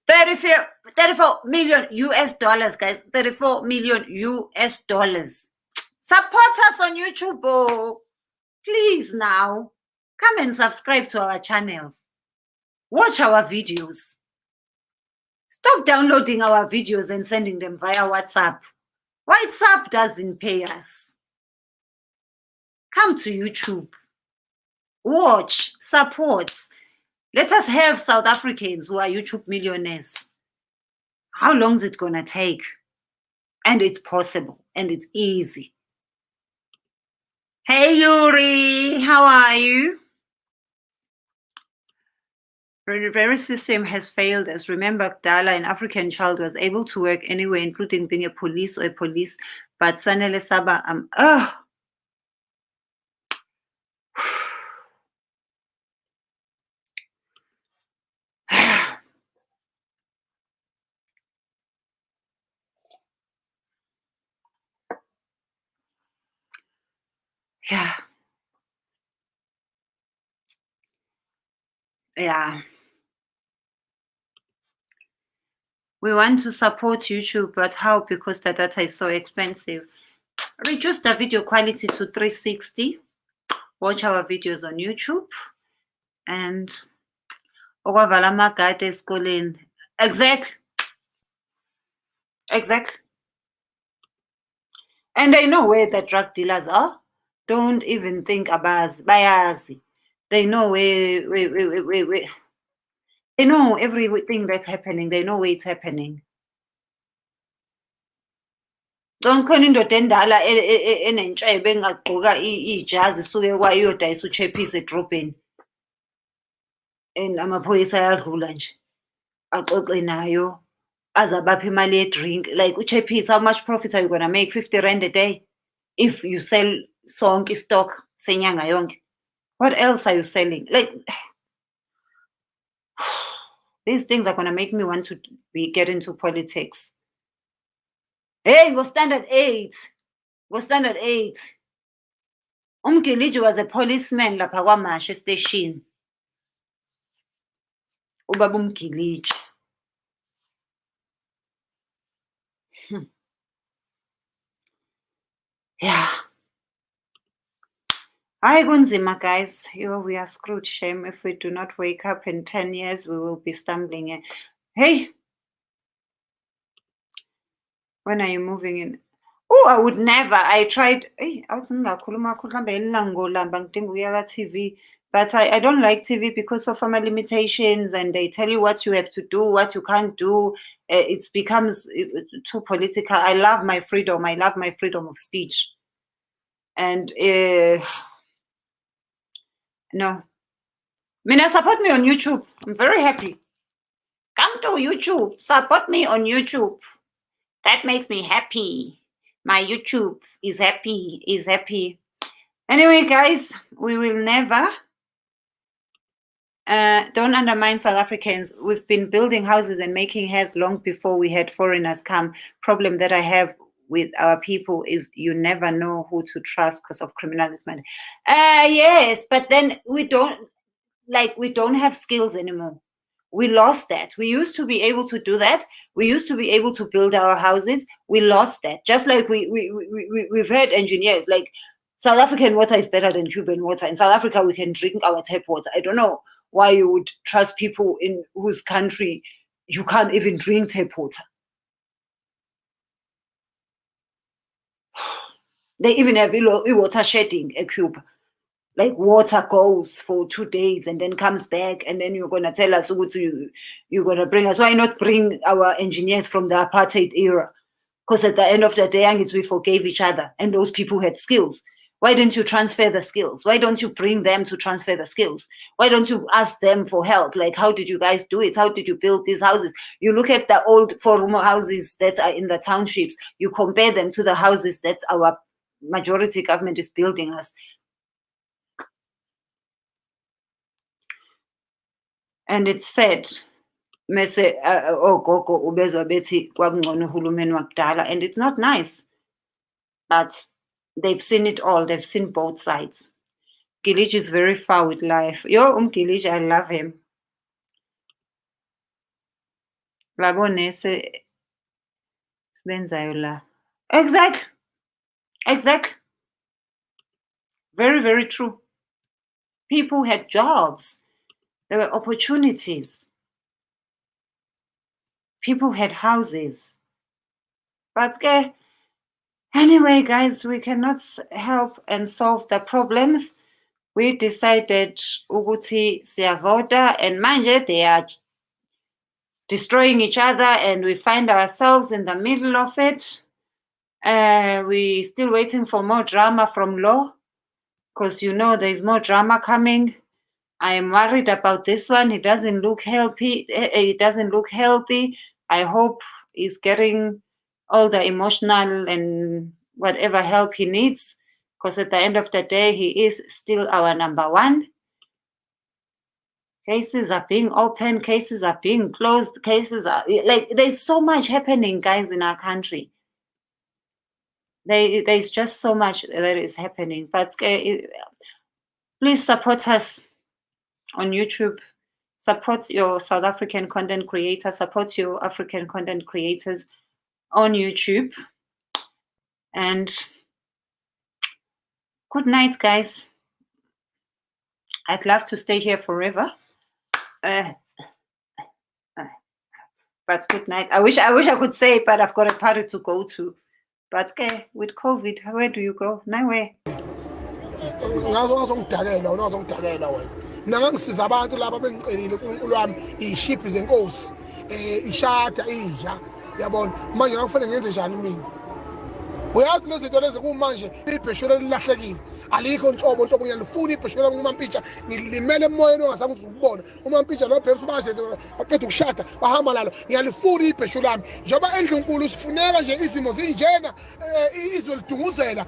34 million US dollars, guys. 34 million US dollars. Support us on YouTube, oh. Please now. Come and subscribe to our channels. Watch our videos. Stop downloading our videos and sending them via WhatsApp. WhatsApp doesn't pay us. Come to YouTube. Watch, support. Let us have South Africans who are YouTube millionaires. How long is it going to take? And it's possible and it's easy. Hey, Yuri, how are you? The very system has failed us. Remember, Dala, an African child, was able to work anywhere, including being a police or a police. But Sanele Saba, yeah. Yeah. We want to support YouTube, but how? Because the data is so expensive. Reduce the video quality to 360. Watch our videos on YouTube. And exactly. Exactly. And they know where the drug dealers are. Don't even think about bias. They know where they know everything that's happening. They know where it's happening. Don't khona indoda endala enentshebe engagqoka ijazi suke kwayodayisa uchephise edrobheni. And amaphoyisa ayadlula nje. Axoxe nayo. Azabapha imali ye-drink. Like uchephise, how much profit are you gonna make? 50 rand a day? If you sell sonke stock senyanga yonke. What else are you selling? Like these things are gonna make me want to get into politics. Hey, go standard 8. Go standard 8. Umgiliji was a policeman lapha kwaMashe station. Ubaba Umgiliji. Yeah. Hi, Gunzima, guys. We are screwed. Shame if we do not wake up in 10 years, we will be stumbling. Hey, when are you moving in? Oh, I would never. I tried. TV, but I don't like TV because of my limitations, and they tell you what you have to do, what you can't do. It becomes too political. I love my freedom. I love my freedom of speech. And no. Mina, support me on YouTube. I'm very happy. Come to YouTube. Support me on YouTube. That makes me happy. My YouTube is happy, Anyway, guys, we will never Don't undermine South Africans. We've been building houses and making hares long before we had foreigners come. Problem that I have with our people is you never know who to trust because of criminalism. Yes, but then we don't have skills anymore. We lost that. We used to be able to do that. We used to be able to build our houses. We lost that. Just like we've heard engineers like South African water is better than Cuban water. In South Africa, we can drink our tap water. I don't know why you would trust people in whose country you can't even drink tap water. They even have water shedding at Cuba. Like water goes for 2 days and then comes back, and then you're gonna tell us you're gonna bring us. Why not bring our engineers from the apartheid era? Because at the end of the day, we forgave each other, and those people had skills. Why didn't you transfer the skills? Why don't you bring them to transfer the skills? Why don't you ask them for help? Like, how did you guys do it? How did you build these houses? You look at the old four-room houses that are in the townships, you compare them to the houses that our majority government is building us. And it's said, and it's not nice. But they've seen it all. They've seen both sides. Gilich is very far with life. Yo, Gilich, I love him. Exactly. Exactly. Very, very true. People had jobs. There were opportunities. People had houses. But anyway, guys, we cannot help and solve the problems. We decided ukuthi siyavota, and manje they are destroying each other, and we find ourselves in the middle of it. We're still waiting for more drama from Law, because there's more drama coming. I am worried about this one. He doesn't look healthy. I hope he's getting all the emotional and whatever help he needs, because at the end of the day, he is still our number one. Cases are being opened, cases are being closed, cases are there's so much happening, guys, in our country. There's just so much that is happening. But please support us on YouTube. Support your South African content creators. Support your African content creators on YouTube. And good night, guys. I'd love to stay here forever. But good night. I wish I could say, but I've got a party to go to. But with COVID, where do you go? Nowhere. Nangangisiza abantu laba bengicelile uNkulunkulu wami ishiphi zenkosi ishada inja yabona manje ngakufanele ngenze njani mina uyazi lezi zinto lezi kumanje ibhesholo lilahlekile alikho nhlobo ngiyalifuna ibhesholo kuMampintsha ngilimele emoyeni ongazange uzubona uMampintsha lo bhefu baje baqeda ukushada bahamba lalo ngiyalifuna ibhesholo lami njengoba endlunkulu sifuneka nje izimo zinjena izwe lidunguzela